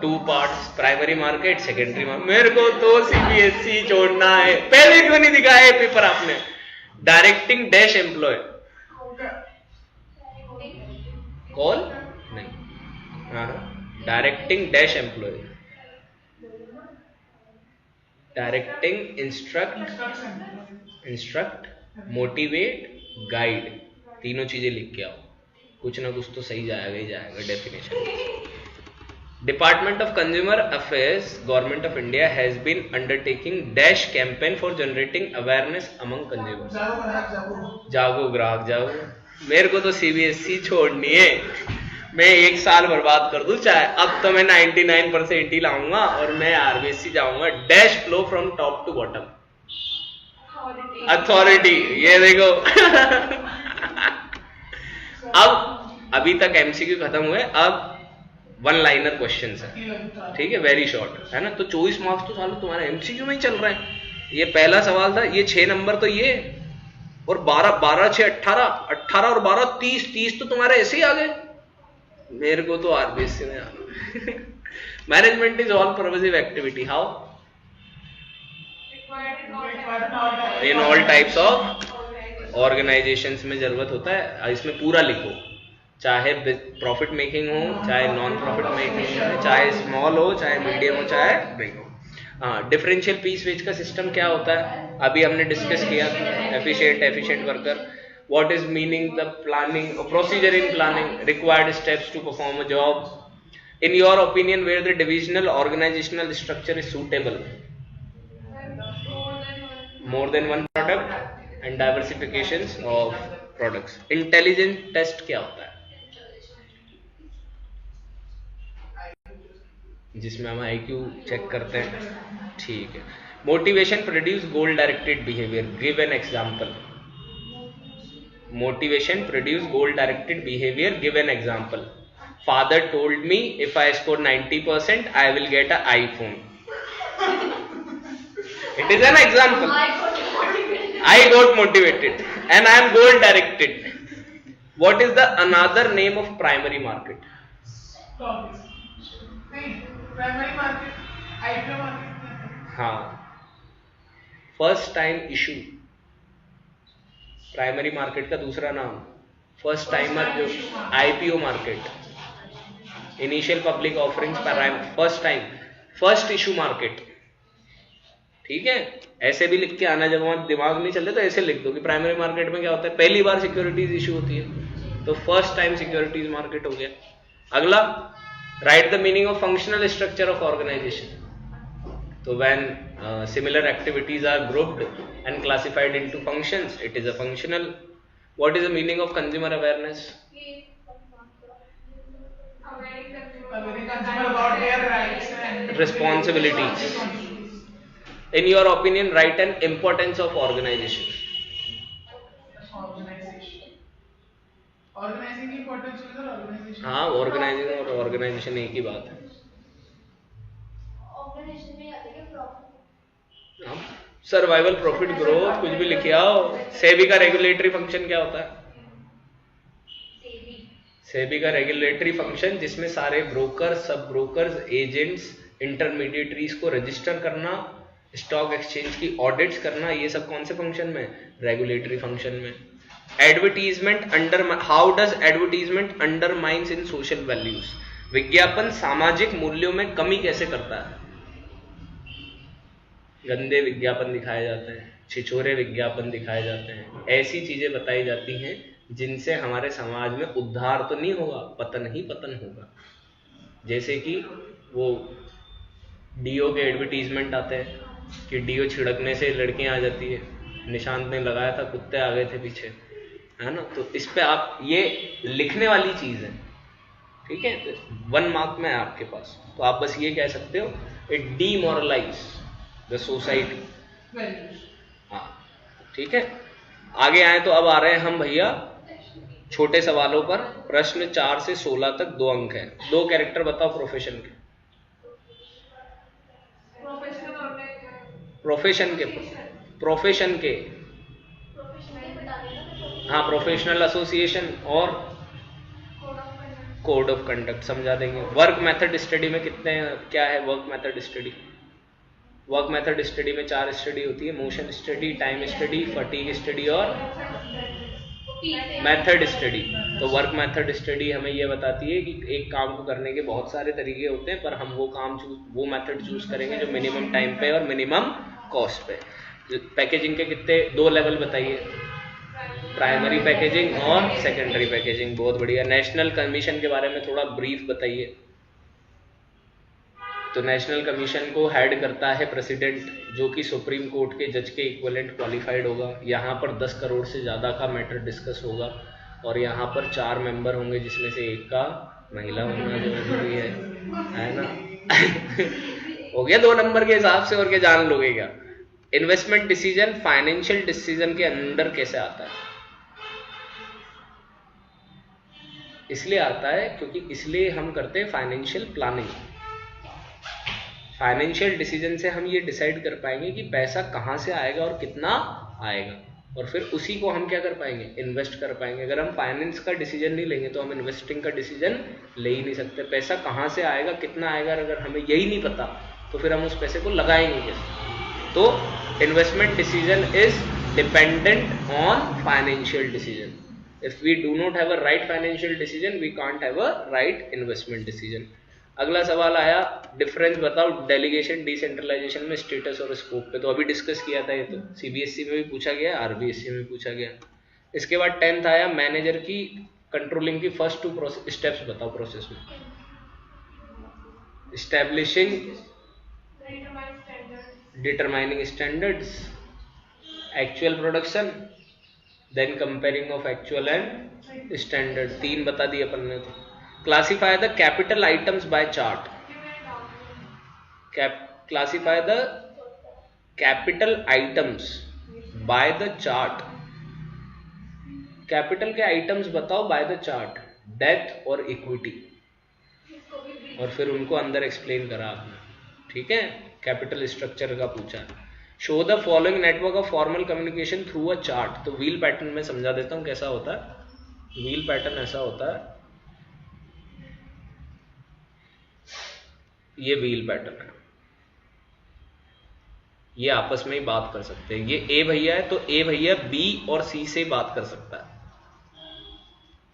2 parts, primary market, secondary market. मेरे को तो CBSE छोड़ना है। पहले क्यों नहीं दिखाया paper आपने? डायरेक्टिंग डैश एम्प्लॉय, कॉल नहीं, directing dash employ, directing instruct, motivate, guide. तीनों चीजें लिख के आओ, कुछ ना कुछ तो सही जाएगा ही जाएगा definition. Department of consumer affairs, government of India has been undertaking dash campaign for generating awareness among consumers. Jago Grahak जागो। मेरे को तो CBSE छोड़नी है, मैं 1 साल बर्बाद कर दूं चाहे, अब तो मैं 99% ही लाऊंगा और मैं आरबीएससी जाऊंगा, dash flow from top to bottom, authority, ये देखो। अब अभी तक एमसीक्यू खत्म हुए, अब 1 लाइनर क्वेश्चन है, ठीक है, वेरी शॉर्ट है ना। तो 24 मार्क्स तो सालों तुम्हारा एमसीक्यू में ही चल रहा है। ये पहला सवाल था, ये 6 नंबर तो ये, और 12 6 18 और 12 30 तो तुम्हारे ऐसे ही आ गए। मेरे को तो आरबीएससी में आना। Management is all pervasive activity, how in all types of organisations में जरूरत होता है। इसमें पूरा लिखो, चाहे प्रॉफिट मेकिंग हो, चाहे नॉन प्रॉफिट मेकिंग हो, चाहे स्मॉल हो, चाहे मीडियम हो, चाहे बिग हो। हाँ, डिफरेंशियल पीस वेज का सिस्टम क्या होता है अभी हमने डिस्कस किया, efficient worker, what is meaning the planning, procedure in planning, required steps to perform a job, in your opinion where the divisional organisational structure is suitable, more than one product and diversifications of products. Intelligent test क्या होता है, जिसमें हम IQ check करते हैं, ठीक है। Motivation produce goal directed behaviour, give an example. Motivation produce goal directed behaviour, give an example. Father told me if I score 90% I will get a iPhone. It is an example. I got motivated and I am goal directed. What is the another name of primary market? Primary market, IPO market. हाँ, first time issue, primary market का दूसरा नाम first timer, जो IPO market, initial public offerings, first time, first issue market, ठीक है। ऐसे भी लिख के आना, जब वहां दिमाग नहीं चलते तो ऐसे लिख दो कि प्राइमरी मार्केट में क्या होता है, पहली बार सिक्योरिटीज इशू होती है, तो फर्स्ट टाइम सिक्योरिटीज मार्केट हो गया। अगला, write the meaning of functional structure of organization. तो when similar activities are grouped and classified into functions, it is a functional. What is the meaning of consumer awareness? about their rights and responsibilities. In your opinion, write an importance of organization. Organizing की importance है, organization. हाँ, organizing और organization एक ही बात है। Organisation में आती है प्रॉफिट, सर्वाइवल, प्रॉफिट, ग्रोथ, कुछ भी लिखे आओ। सेबी का रेगुलेटरी फंक्शन क्या होता है? सेबी का रेगुलेटरी फंक्शन, जिसमें सारे ब्रोकर, सब ब्रोकर्स, एजेंट्स, इंटरमीडिएटरीज को रजिस्टर करना, स्टॉक एक्सचेंज की ऑडिट्स करना, ये सब कौन से फंक्शन में? रेगुलेटरी फंक्शन में। Advertisement under, how does advertisement undermines in social values? विज्ञापन सामाजिक मूल्यों में कमी कैसे करता है? गंदे विज्ञापन दिखाए जाते हैं, छिछोरे विज्ञापन दिखाए जाते हैं, ऐसी चीजें बताई जाती हैं जिनसे हमारे समाज में उद्धार तो नहीं होगा, पतन ही पतन होगा। जैसे कि वो डीओ के एडवर्टीजमेंट आते हैं कि डीओ छिड़कने से लड़कियां आ जाती है, निशांत ने लगाया था, कुत्ते आ गए थे पीछे, है ना। तो इस पे आप, ये लिखने वाली चीज है, ठीक है, 1 मार्क में है आपके पास, तो आप बस ये कह सकते हो, इट डीमोरलाइज द सोसाइटी। हाँ, ठीक है। आगे आए तो अब आ रहे हैं हम भैया छोटे सवालों पर। प्रश्न 4 से 16 तक 2 अंक है। 2 कैरेक्टर बताओ प्रोफेशन के। प्रोफेशन के हाँ, प्रोफेशनल एसोसिएशन और कोड ऑफ कंडक्ट समझा देंगे। वर्क मेथड स्टडी में कितने, क्या है work method study? Work method study में 4 स्टडी होती है, motion study, time study, fatigue study और मेथड स्टडी। तो वर्क मेथड स्टडी हमें यह बताती है कि एक काम को करने के बहुत सारे तरीके होते हैं, पर हम वो मेथड चूज करेंगे जो मिनिमम टाइम पे और मिनिमम कॉस्ट पे। पैकेजिंग के कितने 2 लेवल बताइए, प्राइमरी पैकेजिंग और सेकेंडरी पैकेजिंग। बहुत बढ़िया। नेशनल कमीशन के बारे में थोड़ा ब्रीफ बताइए। तो नेशनल कमीशन को हेड करता है प्रेसिडेंट, जो कि सुप्रीम कोर्ट के जज के इक्विवेलेंट क्वालिफाइड होगा। यहाँ पर 10 करोड़ से ज़्यादा का मैटर डिस्कस होगा और यहाँ पर 4 मेंबर होंगे, जिसमें से एक का महिला होना जरूरी है ना। हो गया 2 नंबर के हिसाब से, और क्या जान लोगे क्या। इन्वेस्टमेंट डिसीजन फाइनेंशियल डिसीजन के अंदर कैसे आता है? इसलिए आता है क्योंकि इसलिए हम करते हैं फाइनेंशियल प्लानिंग। फाइनेंशियल डिसीजन से हम ये डिसाइड कर पाएंगे कि पैसा कहाँ से आएगा और कितना आएगा, और फिर उसी को हम क्या कर पाएंगे, इन्वेस्ट कर पाएंगे। अगर हम फाइनेंस का डिसीजन नहीं लेंगे तो हम इन्वेस्टिंग का डिसीजन ले ही नहीं सकते। पैसा कहाँ से आएगा, कितना आएगा, अगर हमें यही नहीं पता तो फिर हम उस पैसे को लगाएंगे कैसे। तो investment decision is dependent on financial decision. If we do not have a right financial decision we can't have a right investment decision. अगला सवाल आया, डिफरेंस बताओ डेलीगेशन डिसेंट्रलाइजेशन में स्टेटस और स्कोप पे। तो अभी डिस्कस किया था ये, तो सीबीएसई में भी पूछा गया, आरबीएसई में भी पूछा गया। इसके बाद 10th आया, मैनेजर की कंट्रोलिंग की फर्स्ट 2 स्टेप्स बताओ प्रोसेस में। Establishing, determining standards, actual production, then comparing of actual and standard. 3 बता दिए अपन ने। तो classify the capital items by chart. Classify the capital items by the chart. Capital के आइटम्स बताओ बाय द चार्ट, डेथ और equity, और फिर उनको अंदर एक्सप्लेन करा आपने, ठीक है। कैपिटल स्ट्रक्चर का पूछा। Show the following network of formal communication through a chart. तो व्हील पैटर्न में समझा देता हूं कैसा होता है। व्हील पैटर्न ऐसा होता है, ये व्हील पैटर्न है, ये आपस में ही बात कर सकते हैं। ये ए भैया है तो ए भैया बी और सी से बात कर सकता है।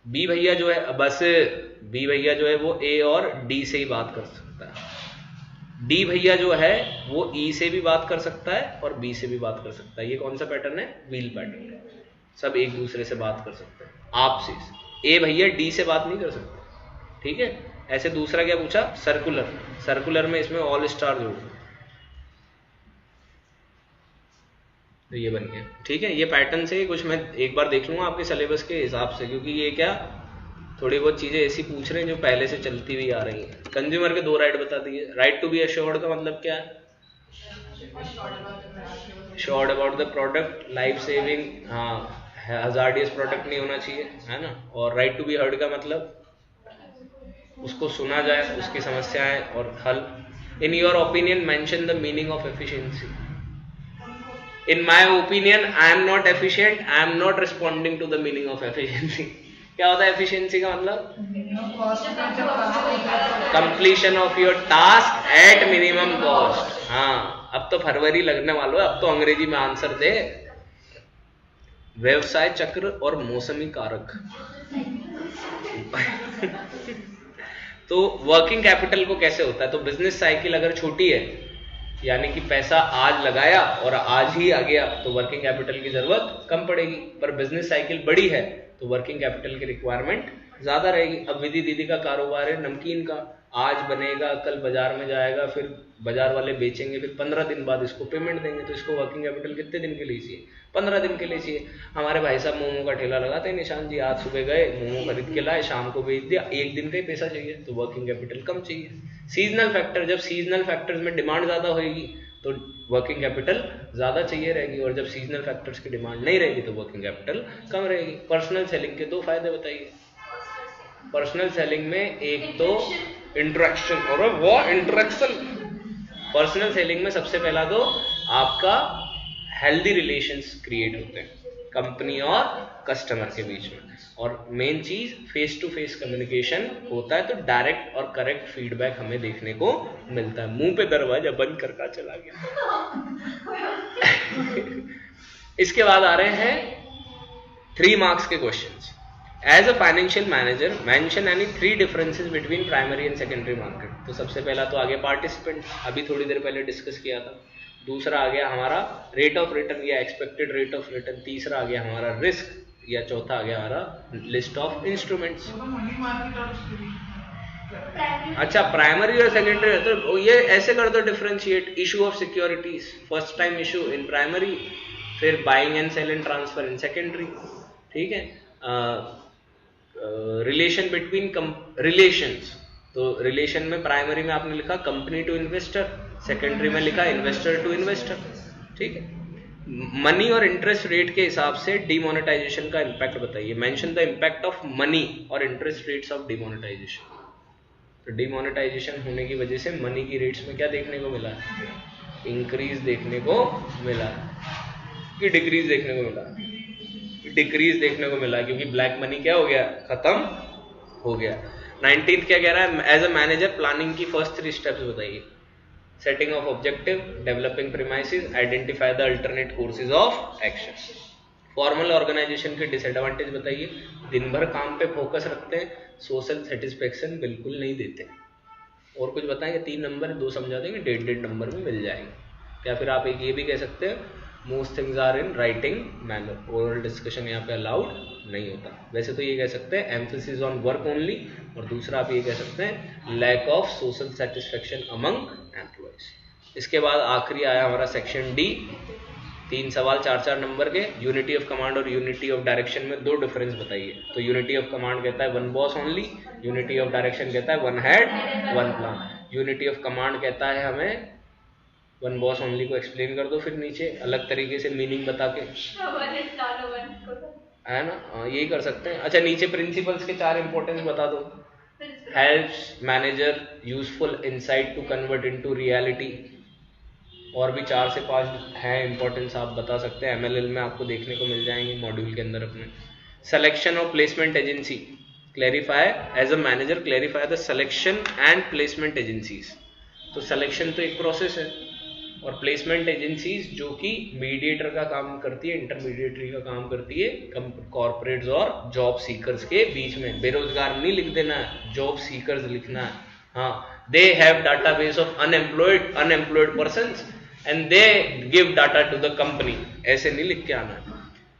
बी भैया जो है, बस बी भैया जो है वो ए और डी से ही बात कर सकता है। डी भैया जो है वो ई से भी बात कर सकता है और बी से भी बात कर सकता है। ये कौन सा पैटर्न है, व्हील पैटर्न है। सब एक दूसरे से बात कर सकते हैं आपसे। ए भैया डी से बात नहीं कर सकते, ठीक है। ऐसे दूसरा क्या पूछा, सर्कुलर। सर्कुलर में इसमें ऑल स्टार जोड़ दो, तो ये बन गया, ठीक है। ये पैटर्न से कुछ मैं एक बार देख लूंगा आपके सिलेबस के हिसाब से, क्योंकि ये क्या थोड़ी बहुत चीजें ऐसी पूछ रहे हैं जो पहले से चलती हुई आ रही हैं। कंज्यूमर के 2 राइट बता दिए। राइट टू बी अश्योर्ड का मतलब क्या है, assured about the product, life saving, हाँ हजार्डियस प्रोडक्ट नहीं होना चाहिए, है ना। और राइट टू बी हर्ड का मतलब उसको सुना जाए, उसकी समस्याएं और हल। In your opinion mention the meaning of efficiency. In my opinion I am not efficient, I am not responding to the meaning of efficiency. क्या होता है एफिशिएंसी का मतलब, completion of your task at minimum cost. हाँ, अब तो फरवरी लगने वाला है, अब तो अंग्रेजी में आंसर दे। व्यवसाय चक्र और मौसमी कारक। तो वर्किंग कैपिटल को कैसे होता है, तो बिजनेस साइकिल अगर छोटी है, यानी कि पैसा आज लगाया और आज ही आ गया, तो वर्किंग कैपिटल की जरूरत कम पड़ेगी। पर बिजनेस साइकिल बड़ी है तो वर्किंग कैपिटल की रिक्वायरमेंट ज्यादा रहेगी। अब विधि दीदी का कारोबार है नमकीन का, आज बनेगा, कल बाजार में जाएगा, फिर बाजार वाले बेचेंगे, फिर 15 दिन बाद इसको पेमेंट देंगे, तो इसको वर्किंग कैपिटल कितने दिन के लिए चाहिए, 15 दिन के लिए चाहिए। हमारे भाई साहब मोमो का ठेला लगाते हैं निशान जी, आज सुबह गए मोमो खरीद के लाए, शाम को बेच दिया, 1 दिन का ही पैसा चाहिए, तो वर्किंग कैपिटल कम चाहिए। सीजनल फैक्टर, जब सीजनल फैक्टर्स में डिमांड ज्यादा होगी तो वर्किंग कैपिटल ज्यादा चाहिए रहेगी, और जब सीजनल फैक्टर्स की डिमांड नहीं रहेगी तो वर्किंग कैपिटल कम रहेगी। पर्सनल सेलिंग के 2 फायदे बताइए। पर्सनल सेलिंग में एक तो इंटरेक्शन, और वो इंटरेक्शन पर्सनल सेलिंग में सबसे पहला तो आपका हेल्दी रिलेशंस क्रिएट होते हैं कंपनी और कस्टमर के बीच में, और मेन चीज फेस टू फेस कम्युनिकेशन होता है, तो डायरेक्ट और करेक्ट फीडबैक हमें देखने को मिलता है। मुंह पे दरवाजा बंद करके चला गया। इसके बाद आ रहे हैं 3 मार्क्स के questions. As a financial manager mention any 3 differences between primary and secondary market. तो सबसे पहला तो आ गया पार्टिसिपेंट, अभी थोड़ी देर पहले डिस्कस किया था। दूसरा आ गया हमारा रेट ऑफ रिटर्न या एक्सपेक्टेड रेट ऑफ रिटर्न। तीसरा आ गया हमारा रिस्क, या चौथा आ गया हमारा लिस्ट ऑफ इंस्ट्रूमेंट्स। अच्छा, प्राइमरी और सेकेंडरी, तो ये ऐसे कर दो differentiate. Issue of securities first time issue in primary, फिर buying and sell and transfer in secondary, ठीक है। रिलेशन बिटवीन रिलेशंस, तो रिलेशन में प्राइमरी में आपने लिखा कंपनी टू इन्वेस्टर, सेकेंडरी में लिखा इन्वेस्टर टू इन्वेस्टर, ठीक है। मनी और इंटरेस्ट रेट के हिसाब से डिमोनेटाइजेशन का इंपैक्ट बताइए। Mention the impact of money और इंटरेस्ट रेट्स ऑफ डिमोनेटाइजेशन। तो डिमोनेटाइजेशन होने की वजह से मनी की रेट्स में क्या देखने को मिला? इंक्रीज देखने को मिला कि डिक्रीज देखने को मिला? डिक्रीज देखने को मिला, क्योंकि ब्लैक मनी क्या हो गया? खत्म हो गया। 19th क्या कह रहा है? एज अ मैनेजर प्लानिंग की फर्स्ट 3 स्टेप्स बताइए। Setting of objective, developing premises, identify the alternate courses of action. Formal organization के डिसएडवांटेज बताइए। दिन भर काम पे फोकस रखते हैं, सोशल सेटिस्फेक्शन बिल्कुल नहीं देते। और कुछ बताएंगे? 3 नंबर 2 समझा देंगे, 1.5 नंबर में मिल जाएंगे। क्या फिर आप एक ये भी कह सकते हैं, most things are in writing manner, oral discussion यहाँ पे अलाउड नहीं होता। वैसे तो ये कह सकते हैं एम्फेसिस ऑन वर्क ओनली, और दूसरा आप ये कह सकते हैं lack of social satisfaction among employees. इसके बाद आखिरी आया हमारा सेक्शन डी, 3 सवाल 4-4 नंबर के। यूनिटी ऑफ कमांड और यूनिटी ऑफ डायरेक्शन में 2 डिफरेंस बताइए। तो यूनिटी ऑफ कमांड कहता है 1 boss only, unity of direction कहता है 1 head 1 plan. Unity of command कहता है हमें 1 बॉस ओनली को एक्सप्लेन कर दो, फिर नीचे अलग तरीके से मीनिंग बता के, है ना? यही कर सकते हैं। अच्छा, नीचे प्रिंसिपल्स के 4 इंपॉर्टेंस बता दो। Helps manager useful insight to convert into reality. और भी 4 से 5 हैं इंपॉर्टेंस, आप बता सकते हैं। MLL में आपको देखने को मिल जाएंगे मॉड्यूल के अंदर अपने। Selection of placement agency, clarify as a manager, clarify the selection and placement agencies. तो सिलेक्शन तो एक प्रोसेस है, और प्लेसमेंट एजेंसीज जो कि मीडिएटर का काम करती है, इंटरमीडिएटरी का काम करती है कॉर्पोरेट्स और जॉब सीकर्स के बीच में। बेरोजगार नहीं लिख देना है, जॉब सीकर्स लिखना है। हाँ, they have database of unemployed persons and they give data to the company, ऐसे नहीं लिख के आना है।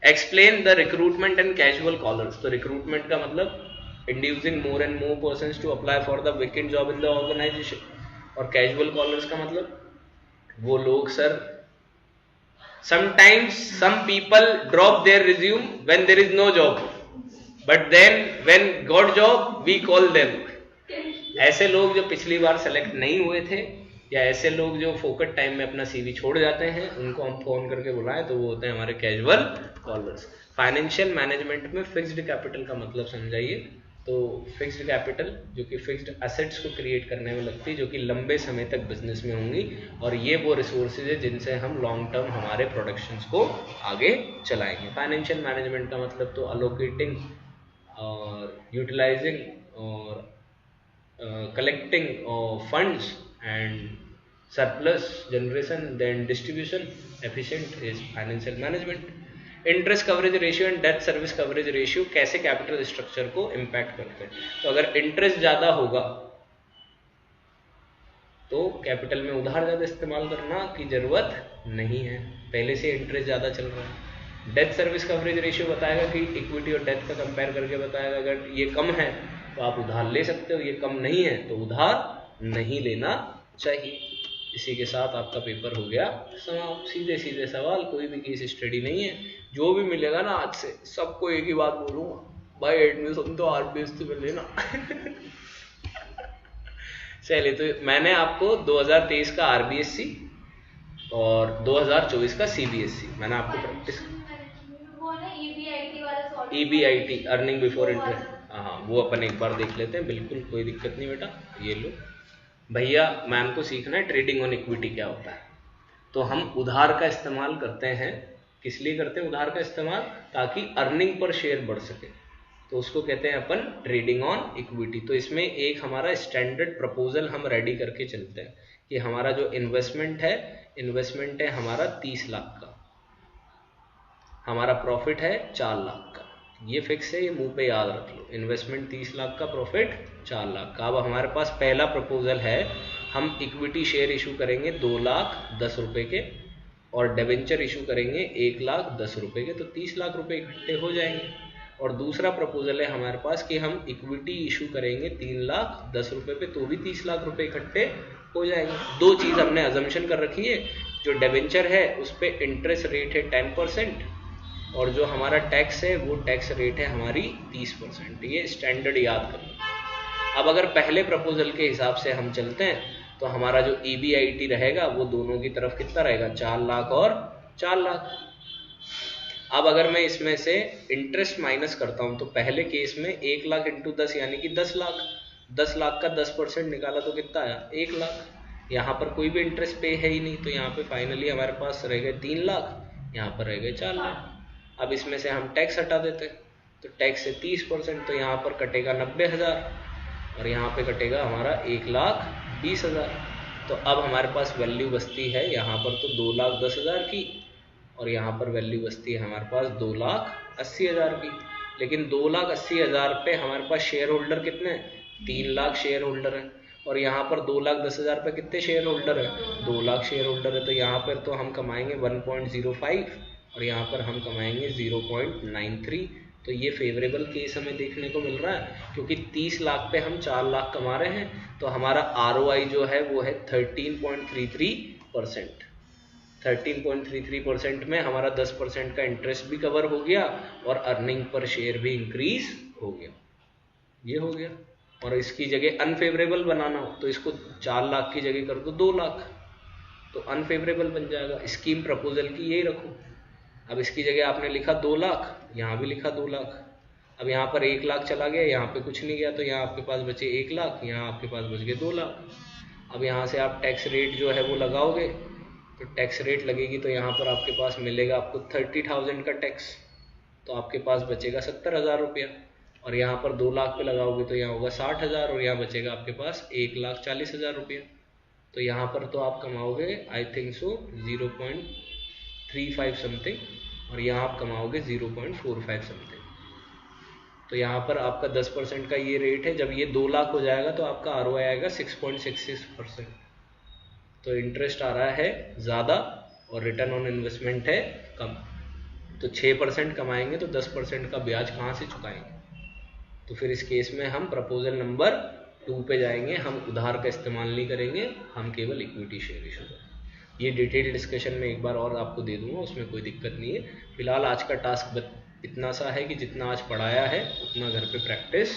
Explain the recruitment and casual callers. तो रिक्रूटमेंट का मतलब inducing more and more persons to apply for the vacant job in the organization, और कैजुअल कॉलर्स का मतलब वो लोग, sir sometimes some people drop their resume when there is no job, but then when got job we call them। ऐसे लोग जो पिछली बार select नहीं हुए थे, या ऐसे लोग जो फोकट टाइम में अपना CV छोड़ जाते हैं, उनको हम फोन करके बुलाएं तो वो होते हैं हमारे कैजुअल कॉलर्स। फाइनेंशियल मैनेजमेंट में फिक्स्ड कैपिटल का मतलब समझाइए। तो फिक्स्ड कैपिटल जो कि फिक्स्ड एसेट्स को क्रिएट करने में लगती है, जो कि लंबे समय तक बिजनेस में होंगी, और ये वो रिसोर्सेज है जिनसे हम लॉन्ग टर्म हमारे प्रोडक्शंस को आगे चलाएंगे। फाइनेंशियल मैनेजमेंट का मतलब तो अलोकेटिंग और यूटिलाइजिंग और collecting funds and surplus generation then distribution efficient is financial management. Interest coverage ratio and debt service coverage ratio कैसे कैपिटल स्ट्रक्चर को इम्पैक्ट करते हैं? तो अगर इंटरेस्ट ज्यादा होगा तो कैपिटल में उधार ज्यादा इस्तेमाल करना की जरूरत नहीं है, पहले से इंटरेस्ट ज्यादा चल रहा है। डेट सर्विस कवरेज रेशियो बताएगा कि इक्विटी और डेट का कंपेयर करके बताएगा, अगर ये कम है तो आप उधार ले सकते हो, ये कम नहीं है तो उधार नहीं लेना चाहिए। इसी के साथ आपका पेपर हो गया समाप्त। सीधे सीधे सवाल, कोई भी केस स्टडी नहीं है। जो भी मिलेगा ना आज से सबको एक ही बात बोलूंगा, भाई एडमिशन तो RBST में लेना। चलिए, तो मैंने आपको 2023 का RBSC और 2024 का CBSC मैंने आपको practice, EBIT earning before interest, हाँ वो अपन एक बार देख लेते हैं, बिल्कुल कोई दिक्कत नहीं बेटा। ये लो भैया, मैम को सीखना है ट्रेडिंग ऑन इक्विटी क्या होता है। तो हम उधार का इस्तेमाल करते हैं, किस लिए करते हैं उधार का इस्तेमाल? ताकि अर्निंग पर शेयर बढ़ सके, तो उसको कहते हैं अपन ट्रेडिंग ऑन इक्विटी। तो इसमें एक हमारा स्टैंडर्ड प्रपोजल हम रेडी करके चलते हैं कि हमारा जो इन्वेस्टमेंट है हमारा 30 लाख का, हमारा प्रॉफिट है 4 लाख का। ये फिक्स है, ये मुंह पे याद रख लो। इन्वेस्टमेंट 30 लाख का, प्रॉफिट 4 लाख का। अब हमारे पास पहला प्रपोजल है, हम इक्विटी शेयर इशू करेंगे 2,10,000 रुपए के, और डिबेंचर इशू करेंगे 1,10,000 रुपए के, तो 30 लाख रुपए इकट्ठे हो जाएंगे। और दूसरा प्रपोजल है हमारे पास कि हम इक्विटी इशू करेंगे 3,10,000 रुपए पे, तो भी 30 लाख रुपए इकट्ठे हो जाएंगे। 2 चीज हमने अजम्पशन कर रखी है, जो डिबेंचर है उस पर इंटरेस्ट रेट है 10%, और जो हमारा टैक्स है वो टैक्स रेट है हमारी 30%। ये स्टैंडर्ड याद करो। अब अगर पहले प्रपोजल के हिसाब से हम चलते हैं तो हमारा जो EBIT रहेगा वो दोनों की तरफ कितना रहेगा, 4 लाख और 4 लाख। अब अगर मैं इसमें से इंटरेस्ट माइनस करता हूं तो पहले केस में 1 लाख इंटू 10 यानी कि 10 लाख। 10 लाख का 10% निकाला तो कितना आया, 1 लाख। यहाँ पर कोई भी इंटरेस्ट पे है ही नहीं, तो यहाँ पे फाइनली हमारे पास रह गए 3 लाख, यहाँ पर रह गए 4 लाख। अब इसमें से हम टैक्स हटा देते हैं, तो टैक्स से 30%, तो यहाँ पर कटेगा 90,000 और यहाँ पे कटेगा हमारा 1,20,000। तो अब हमारे पास वैल्यू बचती है यहाँ पर तो 2,10,000 की, और यहाँ पर वैल्यू बचती है हमारे पास 2,80,000 की। लेकिन 2,80,000 पे हमारे पास शेयर होल्डर कितने हैं, 3 लाख शेयर होल्डर है, और यहाँ पर 2,10,000 पे कितने शेयर होल्डर है, 2 लाख शेयर होल्डर है। तो यहाँ पर तो हम कमाएंगे 1.05 और यहाँ पर हम कमाएंगे 0.93। तो ये फेवरेबल केस हमें देखने को मिल रहा है, क्योंकि 30 लाख पे हम 4 लाख कमा रहे हैं। तो हमारा ROI जो है वो है 13.33%। 13.33% में हमारा 10% का इंटरेस्ट भी कवर हो गया और अर्निंग पर शेयर भी इंक्रीज हो गया। ये हो गया। और इसकी जगह अनफेवरेबल बनाना हो तो इसको 4 लाख की जगह कर दो 2 लाख, तो अनफेवरेबल बन जाएगा। स्कीम प्रपोजल की यही रखो। अब इसकी जगह आपने लिखा 2 लाख, यहाँ भी लिखा 2 लाख। अब यहाँ पर 1 लाख चला गया, यहाँ पे कुछ नहीं गया, तो यहाँ आपके पास बचे 1 लाख, यहाँ आपके पास बच गए 2 लाख। अब यहाँ से आप टैक्स रेट जो है वो लगाओगे, तो टैक्स रेट लगेगी तो यहाँ पर आपके पास मिलेगा आपको 30,000 का टैक्स, तो आपके पास बचेगा 70,000 रुपया। और यहाँ पर 2 लाख पे लगाओगे तो यहाँ होगा 60,000 और यहाँ बचेगा आपके पास 1,40,000 रुपया। तो यहाँ पर तो आप कमाओगे आई थिंक सो 0.35 समथिंग, और यहाँ आप कमाओगे 0.45 समथिंग। तो यहाँ पर आपका 10% का ये रेट है। जब ये 2 लाख हो जाएगा तो आपका ROI आएगा 6.66%। तो इंटरेस्ट आ रहा है ज़्यादा और रिटर्न ऑन इन्वेस्टमेंट है कम। तो 6% कमाएंगे तो 10% का ब्याज कहाँ से चुकाएंगे। तो फिर इस केस में हम प्रपोजल नंबर 2 पे जाएंगे। हम उधार का इस्तेमाल नहीं करेंगे, हम केवल इक्विटी शेयर इशू करेंगे। ये डिटेल डिस्कशन में एक बार और आपको दे दूंगा, उसमें कोई दिक्कत नहीं है। फिलहाल आज का टास्क इतना सा है कि जितना आज पढ़ाया है उतना घर पे प्रैक्टिस